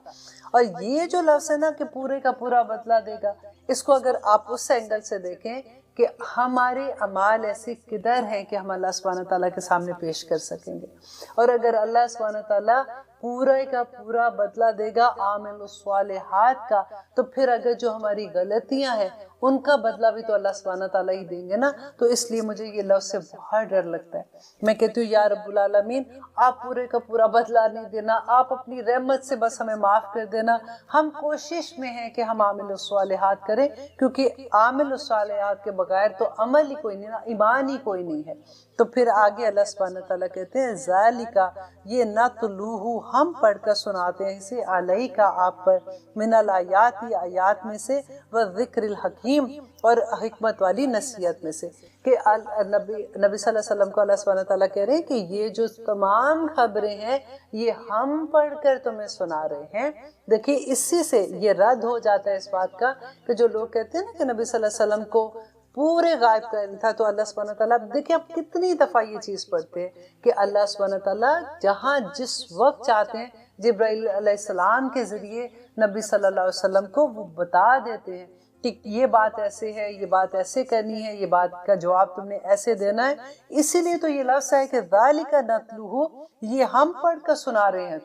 اور یہ جو لفظ ہے نا کہ پورے کا پورا بدلہ دے گا، اس کو اگر آپ اس اینگل سے دیکھیں کہ ہمارے اعمال ایسے قدر ہیں کہ ہم اللہ سبحانہ تعالیٰ کے سامنے پیش کر سکیں گے. اور اگر اللہ سبحانہ تعالیٰ پورے کا پورا بدلہ دے گا عامل الصالحات کا، تو پھر اگر جو ہماری غلطیاں ہیں ان کا بدلہ بھی تو اللہ سبحانہ تعالیٰ ہی دیں گے نا. تو اس لیے مجھے یہ لفظ سے بہت ڈر لگتا ہے. میں کہتی ہوں یا رب العالمین، آپ پورے کا پورا بدلہ نہیں دینا، آپ اپنی رحمت سے بس ہمیں معاف کر دینا. ہم کوشش میں ہیں کہ ہم عامل الصالحات کریں، کیونکہ عامل الصالحات کے بغیر تو عمل ہی کوئی نہیں نا، ایمان ہی کوئی نہیں ہے. تو پھر آگے اللہ سبحانہ تعالیٰ کہتے ہیں ذالکا، یہ نتلوہ، ہم پڑھ کر سناتے ہیں اسے، علیکا، آپ پر، من الآیات، آیات میں سے، والذکر الحکیم، اور حکمت والی نصیحت میں سے. کہ نبی صلی اللہ علیہ وسلم کو اللہ سبحانہ تعالیٰ کہہ رہے ہیں کہ یہ جو تمام خبریں ہیں یہ ہم پڑھ کر تمہیں سنا رہے ہیں. دیکھیے اسی سے یہ رد ہو جاتا ہے اس بات کا کہ جو لوگ کہتے ہیں نا کہ نبی صلی اللہ علیہ وسلم کو پورے غائب کا علم تھا. تو اللہ سبحانہ تعالیٰ، دیکھیں اب کتنی دفعہ یہ چیز پڑھتے ہیں کہ اللہ سبحانہ تعالیٰ جہاں جس وقت چاہتے ہیں جبرائیل علیہ السلام کے ذریعے نبی صلی اللہ علیہ وسلم کو وہ بتا دیتے ہیں کہ یہ بات ایسے ہے، یہ بات ایسے کرنی ہے، یہ بات کا جواب تم نے ایسے دینا ہے. اسی لیے تو یہ لفظ ہے کہ ذالک نتلوہ، یہ ہم پڑھ کر سنا رہے ہیں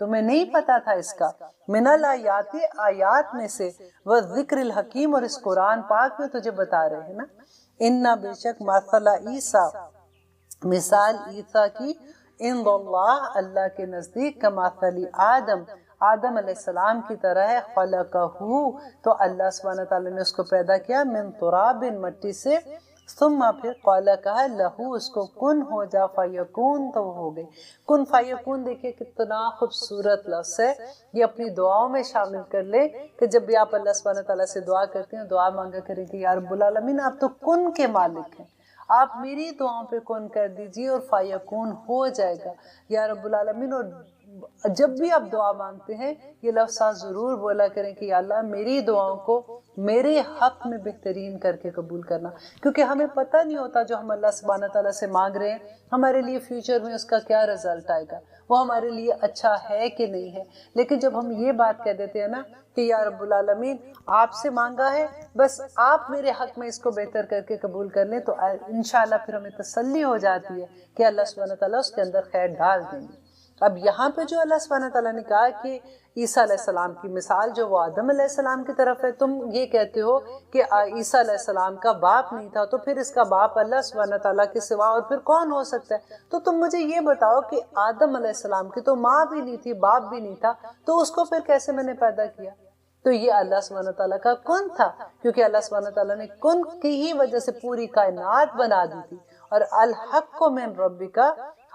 تمہیں نہیں پتا تھا اس کا. من الآیات، آیات میں سے، والذکر الحکیم، اور اس قرآن پاک میں تجھے بتا رہے ہیں نا. اِنَّ، بے شک، مثل عیسیٰ، مثال عیسیٰ کی، عند اللہ، اللہ کے نزدیک، کمثل آدم، آدم علیہ السلام کی طرح ہے. خلقہ، تو اللہ سبحانہ تعالیٰ نے اس کو پیدا کیا، من تراب، مٹی سے، ثم، پھر، قال، کہا، لہو، اس کو، کن، ہو جا، فیکون، تو وہ ہو گئی. کن فیکون، دیکھیں کتنا خوبصورت لفظ ہے. یہ اپنی دعاؤں میں شامل کر لیں کہ جب بھی آپ اللہ سبحانہ تعالیٰ سے دعا کرتے ہیں، دعا مانگا کریں کہ یا رب العالمین، آپ تو کن کے مالک ہیں، آپ میری دعاؤں پہ کن کر دیجیے اور فیکون ہو جائے گا یا رب العالمین. اور جب بھی آپ دعا مانگتے ہیں یہ لفظ ضرور بولا کریں کہ یا اللہ میری دعاؤں کو میرے حق میں بہترین کر کے قبول کرنا. کیونکہ ہمیں پتہ نہیں ہوتا جو ہم اللہ سبحانہ تعالیٰ سے مانگ رہے ہیں ہمارے لیے فیوچر میں اس کا کیا رزلٹ آئے گا، وہ ہمارے لیے اچھا ہے کہ نہیں ہے. لیکن جب ہم یہ بات کہہ دیتے ہیں نا کہ یا رب العالمین آپ سے مانگا ہے، بس آپ میرے حق میں اس کو بہتر کر کے قبول کر لیں، تو انشاءاللہ پھر ہمیں تسلی ہو جاتی ہے کہ اللہ سبحانہ تعالیٰ اس کے اندر خیر ڈال دیں گے. اب یہاں پہ جو اللہ سبحانہ تعالیٰ نے کہا کہ عیسیٰ علیہ السلام کی مثال جو وہ آدم علیہ السلام کی طرف ہے، تم یہ کہتے ہو کہ عیسیٰ علیہ السلام کا باپ نہیں تھا، تو پھر اس کا باپ اللہ سبحانہ تعالیٰ کے سوا اور پھر کون ہو سکتا ہے؟ تو تم مجھے یہ بتاؤ کہ آدم علیہ السلام کی تو ماں بھی نہیں تھی، باپ بھی نہیں تھا، تو اس کو پھر کیسے میں نے پیدا کیا؟ تو یہ اللہ سبحانہ تعالیٰ کا کن تھا، کیونکہ اللہ سبحانہ تعالیٰ نے کن کی ہی وجہ سے پوری کائنات بنا دی تھی۔ اور الحق من ربک،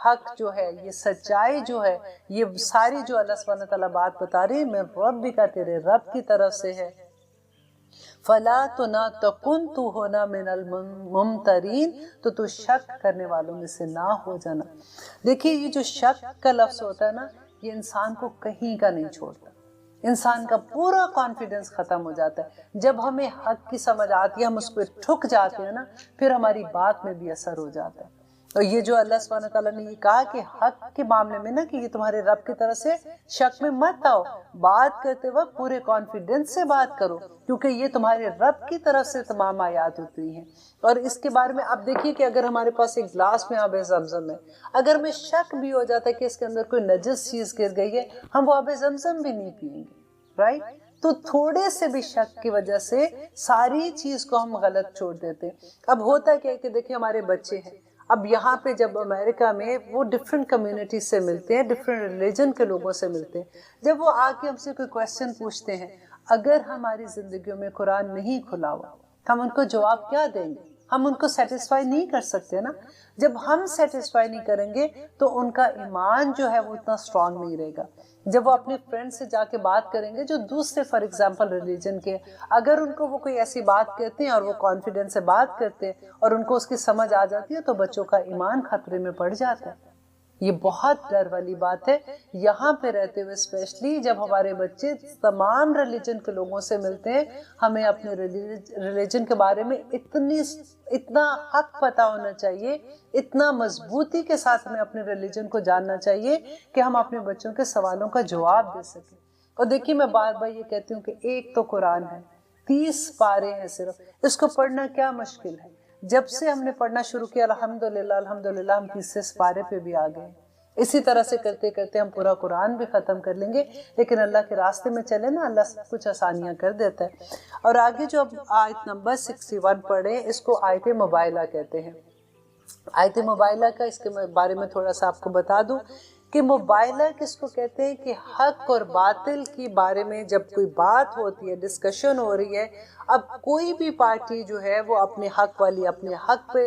حق جو ہے، یہ سچائی جو ہے، یہ ساری جو اللہ سبحانہ تعالیٰ بات بتا رہی ہے، من ربک، تیرے رب کی طرف سے ہے۔ فلا تکن، تو ہونا من الممترین، تو شک کرنے والوں میں سے نہ ہو جانا۔ دیکھیے یہ جو شک کا لفظ ہوتا ہے نا، یہ انسان کو کہیں کا نہیں چھوڑتا، انسان کا پورا کانفیڈنس ختم ہو جاتا ہے۔ جب ہمیں حق کی سمجھ آتی ہے، ہم اس پہ ٹھک جاتے ہیں نا، پھر ہماری بات میں بھی اثر ہو جاتا ہے۔ اور یہ جو اللہ سبحانہ تعالیٰ نے یہ کہا کہ حق کے معاملے میں نا، کہ یہ تمہارے رب کی طرف سے، شک میں مت آؤ، بات کرتے وقت پورے کانفیڈنس سے بات کرو، کیونکہ یہ تمہارے رب کی طرف سے تمام آیات ہوتی ہیں۔ اور اس کے بارے میں آپ دیکھیے کہ اگر ہمارے پاس ایک گلاس میں آب زمزم ہے، اگر میں شک بھی ہو جاتا ہے کہ اس کے اندر کوئی نجس چیز گر گئی ہے، ہم وہ آب زمزم بھی نہیں پیئیں گے، رائٹ؟ تو تھوڑے سے بھی شک کی وجہ سے ساری چیز کو ہم غلط چھوڑ دیتے ہیں۔ اب ہوتا کیا ہے کہ دیکھیں ہمارے بچے ہیں، اب یہاں پہ جب امریکہ میں وہ ڈفرینٹ کمیونٹی سے ملتے ہیں، ڈفرینٹ ریلیجن کے لوگوں سے ملتے ہیں، جب وہ آ کے ہم سے کوئی کویسچن پوچھتے ہیں، اگر ہماری زندگیوں میں قرآن نہیں کھلا ہوا، ہم ان کو جواب کیا دیں گے؟ ہم ان کو سیٹسفائی نہیں کر سکتے نا۔ جب ہم سیٹسفائی نہیں کریں گے تو ان کا ایمان جو ہے وہ اتنا اسٹرانگ نہیں رہے گا۔ جب وہ اپنے فرینڈ سے جا کے بات کریں گے جو دوسرے فار ایگزامپل ریلیجن کے، اگر ان کو وہ کوئی ایسی بات کہتے ہیں اور وہ کانفیڈنس سے بات کرتے ہیں اور ان کو اس کی سمجھ آ جاتی ہے، تو بچوں کا ایمان خطرے میں پڑ جاتا ہے۔ یہ بہت ڈر والی بات ہے۔ یہاں پہ رہتے ہوئے اسپیشلی جب ہمارے بچے تمام ریلیجن کے لوگوں سے ملتے ہیں، ہمیں اپنے ریلیجن کے بارے میں اتنا حق پتہ ہونا چاہیے، اتنا مضبوطی کے ساتھ ہمیں اپنے ریلیجن کو جاننا چاہیے کہ ہم اپنے بچوں کے سوالوں کا جواب دے سکیں۔ اور دیکھیے میں بار بار یہ کہتی ہوں کہ ایک تو قرآن ہے، 30 پارے ہیں صرف، اس کو پڑھنا کیا مشکل ہے؟ جب سے ہم نے پڑھنا شروع کیا الحمدللہ ہم 30 پارے پہ بھی آ گئے۔ اسی طرح سے کرتے کرتے ہم پورا قرآن بھی ختم کر لیں گے، لیکن اللہ کے راستے میں چلے نا، اللہ سب کچھ آسانیاں کر دیتا ہے۔ اور آگے جو اب آیت نمبر 61 پڑھیں، اس کو آیت مبائلہ کہتے ہیں۔ آیت مبائلہ کا اس کے بارے میں تھوڑا سا آپ کو بتا دوں کہ مبائلہ کس کو کہتے ہیں، کہ حق اور باطل کی بارے میں جب کوئی بات ہوتی ہے، ڈسکشن ہو رہی ہے، اب کوئی بھی پارٹی جو ہے وہ اپنے حق والی اپنے حق پہ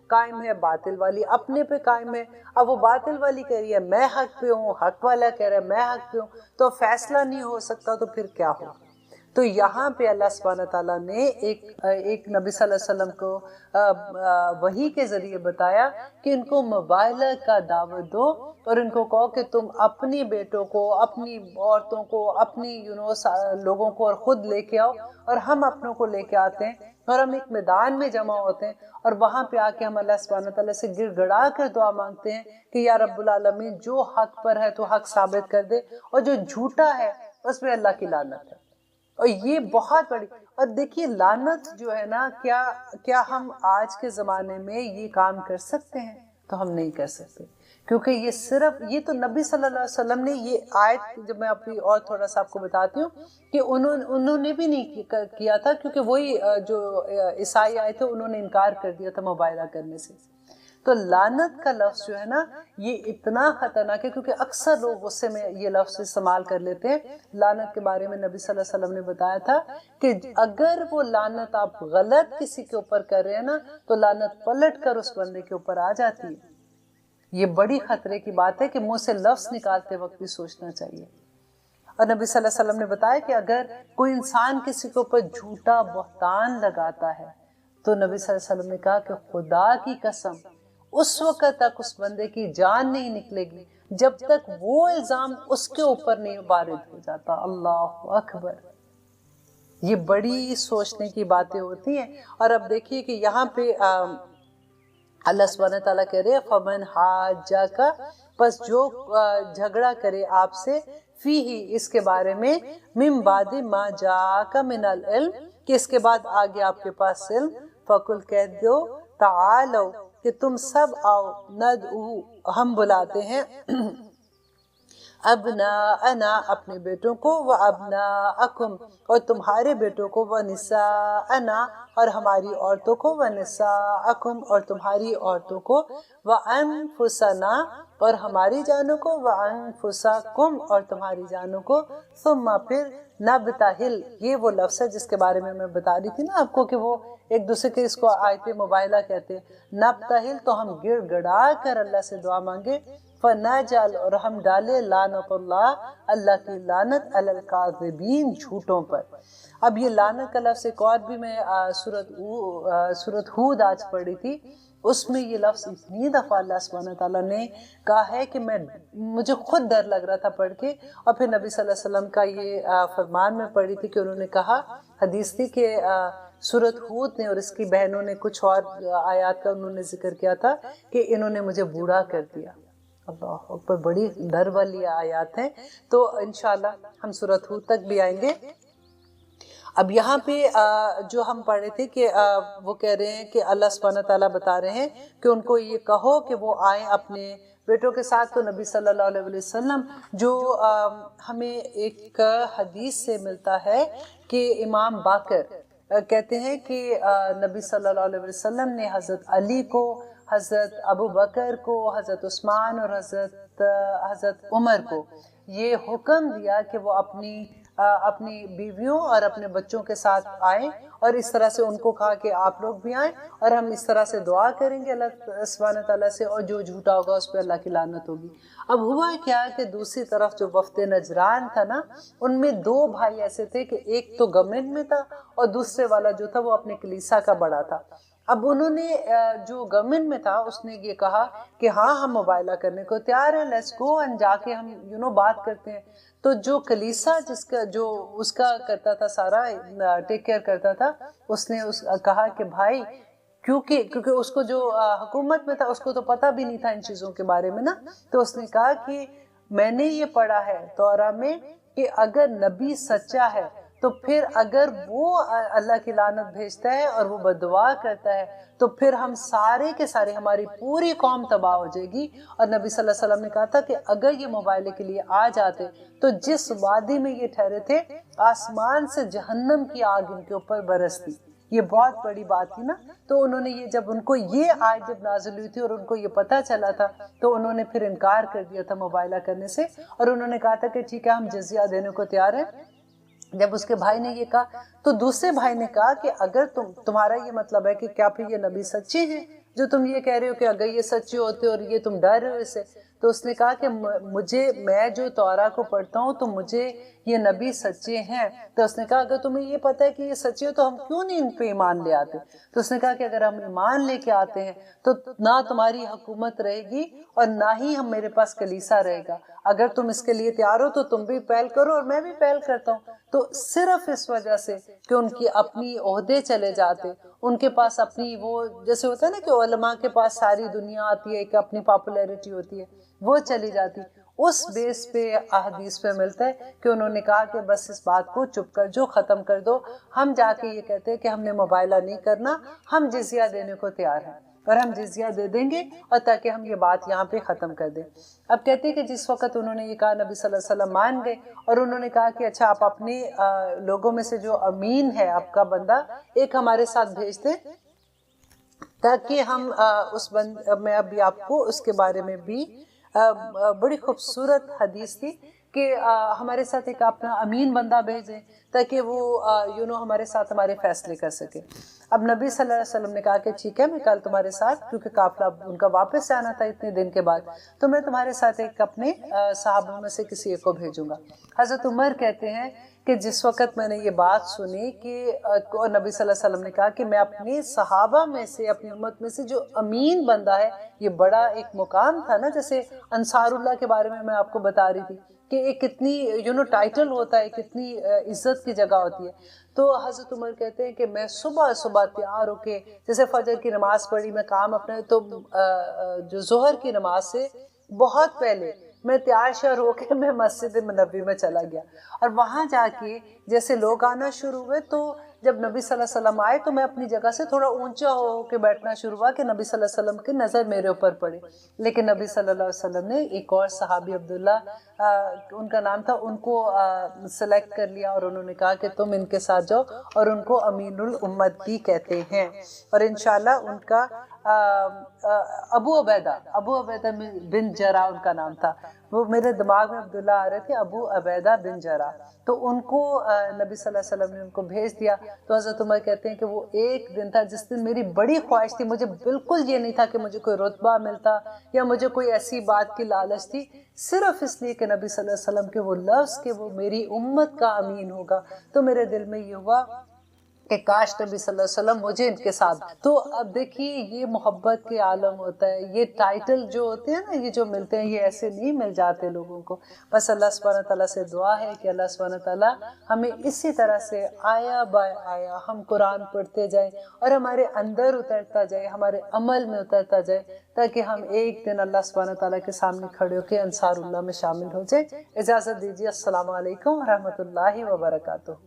قائم ہے، باطل والی اپنے پہ قائم ہے۔ اب وہ باطل والی کہہ رہی ہے میں حق پہ ہوں، حق والا کہہ رہا ہے میں حق پہ ہوں، تو فیصلہ نہیں ہو سکتا، تو پھر کیا ہو؟ تو یہاں پہ اللہ سبحانہ تعالیٰ نے ایک نبی صلی اللہ علیہ وسلم کو وحی کے ذریعے بتایا کہ ان کو مبائلہ کا دعوت دو، اور ان کو کہو کہ تم اپنی بیٹوں کو، اپنی عورتوں کو، اپنی لوگوں کو اور خود لے کے آؤ، اور ہم اپنوں کو لے کے آتے ہیں، اور ہم ایک میدان میں جمع ہوتے ہیں، اور وہاں پہ آ کے ہم اللہ سبحانہ تعالیٰ سے گر گڑا کر دعا مانگتے ہیں کہ یا رب العالمین جو حق پر ہے تو حق ثابت کر دے، اور جو جھوٹا ہے اس پہ اللہ کی لعنت ہے۔ اور یہ بہت بڑی، اور دیکھیے لعنت جو ہے نا، کیا ہم آج کے زمانے میں یہ کام کر سکتے ہیں؟ تو ہم نہیں کر سکتے، کیونکہ یہ صرف یہ تو نبی صلی اللہ علیہ وسلم نے یہ آیت، جب میں اپنی اور تھوڑا سا آپ کو بتاتی ہوں کہ انہوں نے بھی نہیں کیا تھا، کیونکہ وہی جو عیسائی آئے تھے انہوں نے انکار کر دیا تھا مبائلہ کرنے سے۔ تو لعنت کا لفظ جو ہے نا، یہ اتنا خطرناک ہے، کیونکہ اکثر لوگ غصے میں یہ لفظ استعمال کر لیتے ہیں۔ لعنت کے بارے میں نبی صلی اللہ علیہ وسلم نے بتایا تھا کہ اگر وہ لعنت آپ غلط کسی کے اوپر کر رہے ہیں نا، تو لعنت پلٹ کر اس بندے کے اوپر آ جاتی ہے۔ یہ بڑی خطرے کی بات ہے کہ منہ سے لفظ نکالتے وقت بھی سوچنا چاہیے۔ اور نبی صلی اللہ علیہ وسلم نے بتایا کہ اگر کوئی انسان کسی کے اوپر جھوٹا بہتان لگاتا ہے، تو نبی صلی اللہ علیہ وسلم نے کہا کہ خدا کی قسم اس وقت تک اس بندے کی جان نہیں نکلے گی جب تک وہ الزام اس کے اوپر نہیں وارد ہو جاتا۔ اللہ اکبر، یہ بڑی سوچنے کی باتیں ہوتی ہیں۔ اور اب دیکھیے کہ یہاں پہ اللہ سبحانہ تعالیٰ کہہ رہے ہیں فمن حاجک، پس جو جھگڑا کرے آپ سے، فیہ اس کے بارے میں، من بعد ما جاءک من العلم کہ اس کے بعد آگے آپ کے پاس علم، فقل کہہ دو تعالو کہ تم سب آؤ، ندعو ہم بلاتے ہیں، अबनाअना अपने बेटों को, व अबनाअकुम और तुम्हारे बेटों को, व निसाअना और हमारी औरतों को, व निसाअकुम और तुम्हारी औरतों को, व अनफुसना और हमारी जानों को, व अनफुसाकुम और तुम्हारी जानों को, सुम्मा फिर नबताहिल, ये वो लफ्ज़ है जिसके बारे में मैं बता रही थी ना आपको कि वो एक दूसरे के इसको आयते मुबाइला कहते हैं। नबताहिल तो हम गिड़गिड़ा कर अल्लाह से दुआ मांगे, फनाजल और हम डाले लानतुल्लाह, अल्लाह की लानत, अलल काज़िबीन, झूठों पर। अब ये लानत का लफ्ज़ एक और भी मैं सूरत हूद आज पढ़ी थी, उसमें ये लफ्ज़ इतनी दफ़ा अल्लाह सुब्हानहू तआला ने कहा है कि मुझे खुद डर लग रहा था पढ़ के। और फिर नबी सल्लल्लाहु अलैहि वसल्लम का ये फरमान में पढ़ी थी कि उन्होंने कहा, हदीस थी कि सूरत हूद ने और इसकी बहनों ने कुछ और आयात का उन्होंने जिक्र किया था कि इन्होंने मुझे बूढ़ा कर दिया। अल्लाह अकबर, बड़ी डर वाली आयात हैं। तो इंशाल्लाह हम सूरत हूद तक भी आएंगे। अब यहाँ पे जो हम पढ़े थे कि वो कह रहे हैं कि अल्लाह सुब्हानहू तआला बता रहे हैं कि उनको ये कहो कि वो आए अपने बेटों के साथ। तो नबी सल्लल्लाहु अलैहि वसल्लम जो हमें एक हदीस से मिलता है कि इमाम बाकर कहते हैं कि नबी सल्लल्लाहु अलैहि वसल्लम ने हज़रत अली को, हज़रत अबू बकर को, हज़रत उस्मान और हज़रत उमर को ये हुक्म दिया कि वो अपनी बीवियों और अपने बच्चों के साथ आए, और इस तरह से उनको कहा कि आप लोग भी आएँ और हम इस तरह से दुआ करेंगे अल्लाह सुब्हानहू तआला से, और जो झूठा होगा उस पर अल्लाह की लानत होगी। अब हुआ क्या कि दूसरी तरफ जो वफ़द नजरान था ना, उनमें दो भाई ऐसे थे कि एक तो गवर्नमेंट में था और दूसरे वाला जो था वो अपने कलीसा का बड़ा था। अब उन्होंने जो गवर्नमेंट में था उसने ये कहा कि हाँ हम मुबाइला करने को तैयार हैं, लेट्स गो, एंड जाके हम बात करते हैं। तो जो कलीसा जिसका जो उसका करता था, सारा टेक केयर करता था, उसने कहा कि भाई क्योंकि उसको जो हुकूमत में था उसको तो पता भी नहीं था इन चीज़ों के बारे में ना, तो उसने कहा कि मैंने ये पढ़ा है तौरा में कि अगर नबी सच्चा है तो फिर अगर वो अल्लाह की लानत भेजता है और वो बददुआ करता है तो फिर हम सारे के सारे, हमारी पूरी कौम तबाह हो जाएगी। और नबी सल्लल्लाहु अलैहि वसल्लम ने कहा था कि अगर ये मुबाइले के लिए आ जाते तो जिस वादी में ये ठहरे थे आसमान से जहन्नम की आग इनके ऊपर बरसती। ये बहुत बड़ी बात थी ना। तो उन्होंने ये जब उनको ये आयत जब नाज़िल हुई थी और उनको ये पता चला था तो उन्होंने फिर इनकार कर दिया था मुबाइला करने से, और उन्होंने कहा था कि ठीक है हम जजिया देने को तैयार हैं। जब उसके भाई ने ये कहा तो दूसरे भाई ने कहा कि अगर तुम्हारा ये मतलब है कि क्या फिर ये नबी सच्चे हैं जो तुम ये कह रहे हो कि अगर ये सच्चे होते और ये तुम डर रहे हो इससे, तो उसने कहा कि मैं जो तौरा को पढ़ता हूँ तो मुझे ये नबी सच्चे हैं। तो उसने कहा अगर तुम्हें ये पता है कि ये सच्चे हो तो हम क्यों नहीं इन पे ईमान ले आते। तो उसने कहा कि अगर हम ईमान लेके आते हैं तो ना तुम्हारी हुकूमत रहेगी और ना ही हम मेरे पास कलीसा रहेगा। अगर तुम इसके लिए तैयार हो तो तुम भी पहल करो और मैं भी पहल करता हूँ। तो सिर्फ इस वजह से कि उनकी अपनी ओहदे चले जाते, उनके पास अपनी वो जैसे होता है ना कि उलमा के पास सारी दुनिया आती है, एक अपनी पॉपुलैरिटी होती है, वो चली जाती। उस बेस पे अहदीस पे मिलता है कि उन्होंने कहा कि बस इस बात को चुप कर जो, ख़त्म कर दो। हम जाके ये कहते हैं कि हमने मुबाइला नहीं करना, हम जिजिया देने को तैयार हैं और हम जिजिया दे देंगे और ताकि हम ये बात यहाँ पे ख़त्म कर दें। अब कहते हैं कि जिस वक्त उन्होंने ये कहा नबी सल्लल्लाहु अलैहि वसल्लम मान गए और उन्होंने कहा कि अच्छा आप अपने लोगों में से जो अमीन है आपका बंदा एक हमारे साथ भेज दें ताकि हम मैं अभी आपको उसके बारे में भी बड़ी खूबसूरत हदीस थी कि हमारे साथ एक अपना अमीन बंदा भेजें ताकि वो हमारे साथ हमारे फैसले कर सके। अब नबी सल्लल्लाहु अलैहि वसल्लम ने कहा कि ठीक है मैं कल तुम्हारे साथ, क्योंकि काफिला उनका वापस से आना था इतने दिन के बाद, तो मैं तुम्हारे साथ एक अपने सहाबों में से किसी एक को भेजूंगा। हज़रत उमर कहते हैं कि जिस वक़्त मैंने ये बात सुनी कि नबी सल्लल्लाहु अलैहि वसल्लम ने कहा कि मैं अपने सहाबा में से, अपनी उम्मत में से जो अमीन बंदा है, ये बड़ा एक मुकाम था ना, जैसे अंसारुल्लाह के बारे में मैं आपको बता रही थी कि एक कितनी टाइटल होता है, कितनी इज्जत की जगह होती है। तो हज़रत उमर कहते हैं कि मैं सुबह सुबह तैयार होके जैसे फजर की नमाज़ पढ़ी, मैं काम अपने तो जो ज़ोहर की नमाज से बहुत पहले मैं तैयार श्यार होके मैं मस्जिद नबी में चला गया और वहाँ जाके जैसे लोग आना शुरू हुए तो جب نبی صلی اللہ علیہ وسلم آئے تو میں اپنی جگہ سے تھوڑا اونچا ہو کے بیٹھنا شروع ہوا کہ نبی صلی اللہ علیہ وسلم کی نظر میرے اوپر پڑے، لیکن نبی صلی اللہ علیہ وسلم نے ایک اور صحابی عبداللہ ان کا نام تھا، ان کو سلیکٹ کر لیا اور انہوں نے کہا کہ تم ان کے ساتھ جاؤ، اور ان کو امین الامت بھی کہتے ہیں، اور انشاءاللہ ان کا ابو عبیدہ بن جرح ان کا نام تھا، وہ میرے دماغ میں عبداللہ آ رہے تھے، ابو عبیدہ بن جرح، تو ان کو نبی صلی اللہ علیہ وسلم نے ان کو بھیج دیا۔ تو حضرت عمر کہتے ہیں کہ وہ ایک دن تھا جس دن میری بڑی خواہش تھی، مجھے بالکل یہ نہیں تھا کہ مجھے کوئی رتبہ ملتا یا مجھے کوئی ایسی بات کی لالچ تھی، صرف اس لیے کہ نبی صلی اللہ علیہ وسلم کے وہ لفظ کہ وہ میری امت کا امین ہوگا، تو میرے دل میں یہ ہوا کہ کاش نبی صلی اللہ علیہ وسلم مجھے ان کے ساتھ۔ تو اب دیکھیے یہ محبت کے عالم ہوتا ہے، یہ ٹائٹل جو ہوتے ہیں نا، یہ جو ملتے ہیں یہ ایسے نہیں مل جاتے لوگوں کو۔ بس اللہ سبحانہ تعالیٰ سے دعا ہے کہ اللہ سبحانہ تعالیٰ ہمیں اسی طرح سے آیا بائے آیا ہم قرآن پڑھتے جائیں اور ہمارے اندر اترتا جائے، ہمارے عمل میں اترتا جائے، تاکہ ہم ایک دن اللہ سبحانہ تعالیٰ کے سامنے کھڑے ہو کے انصار اللہ میں شامل ہو جائیں۔ اجازت دیجیے، السلام علیکم ورحمۃ اللہ وبرکاتہ۔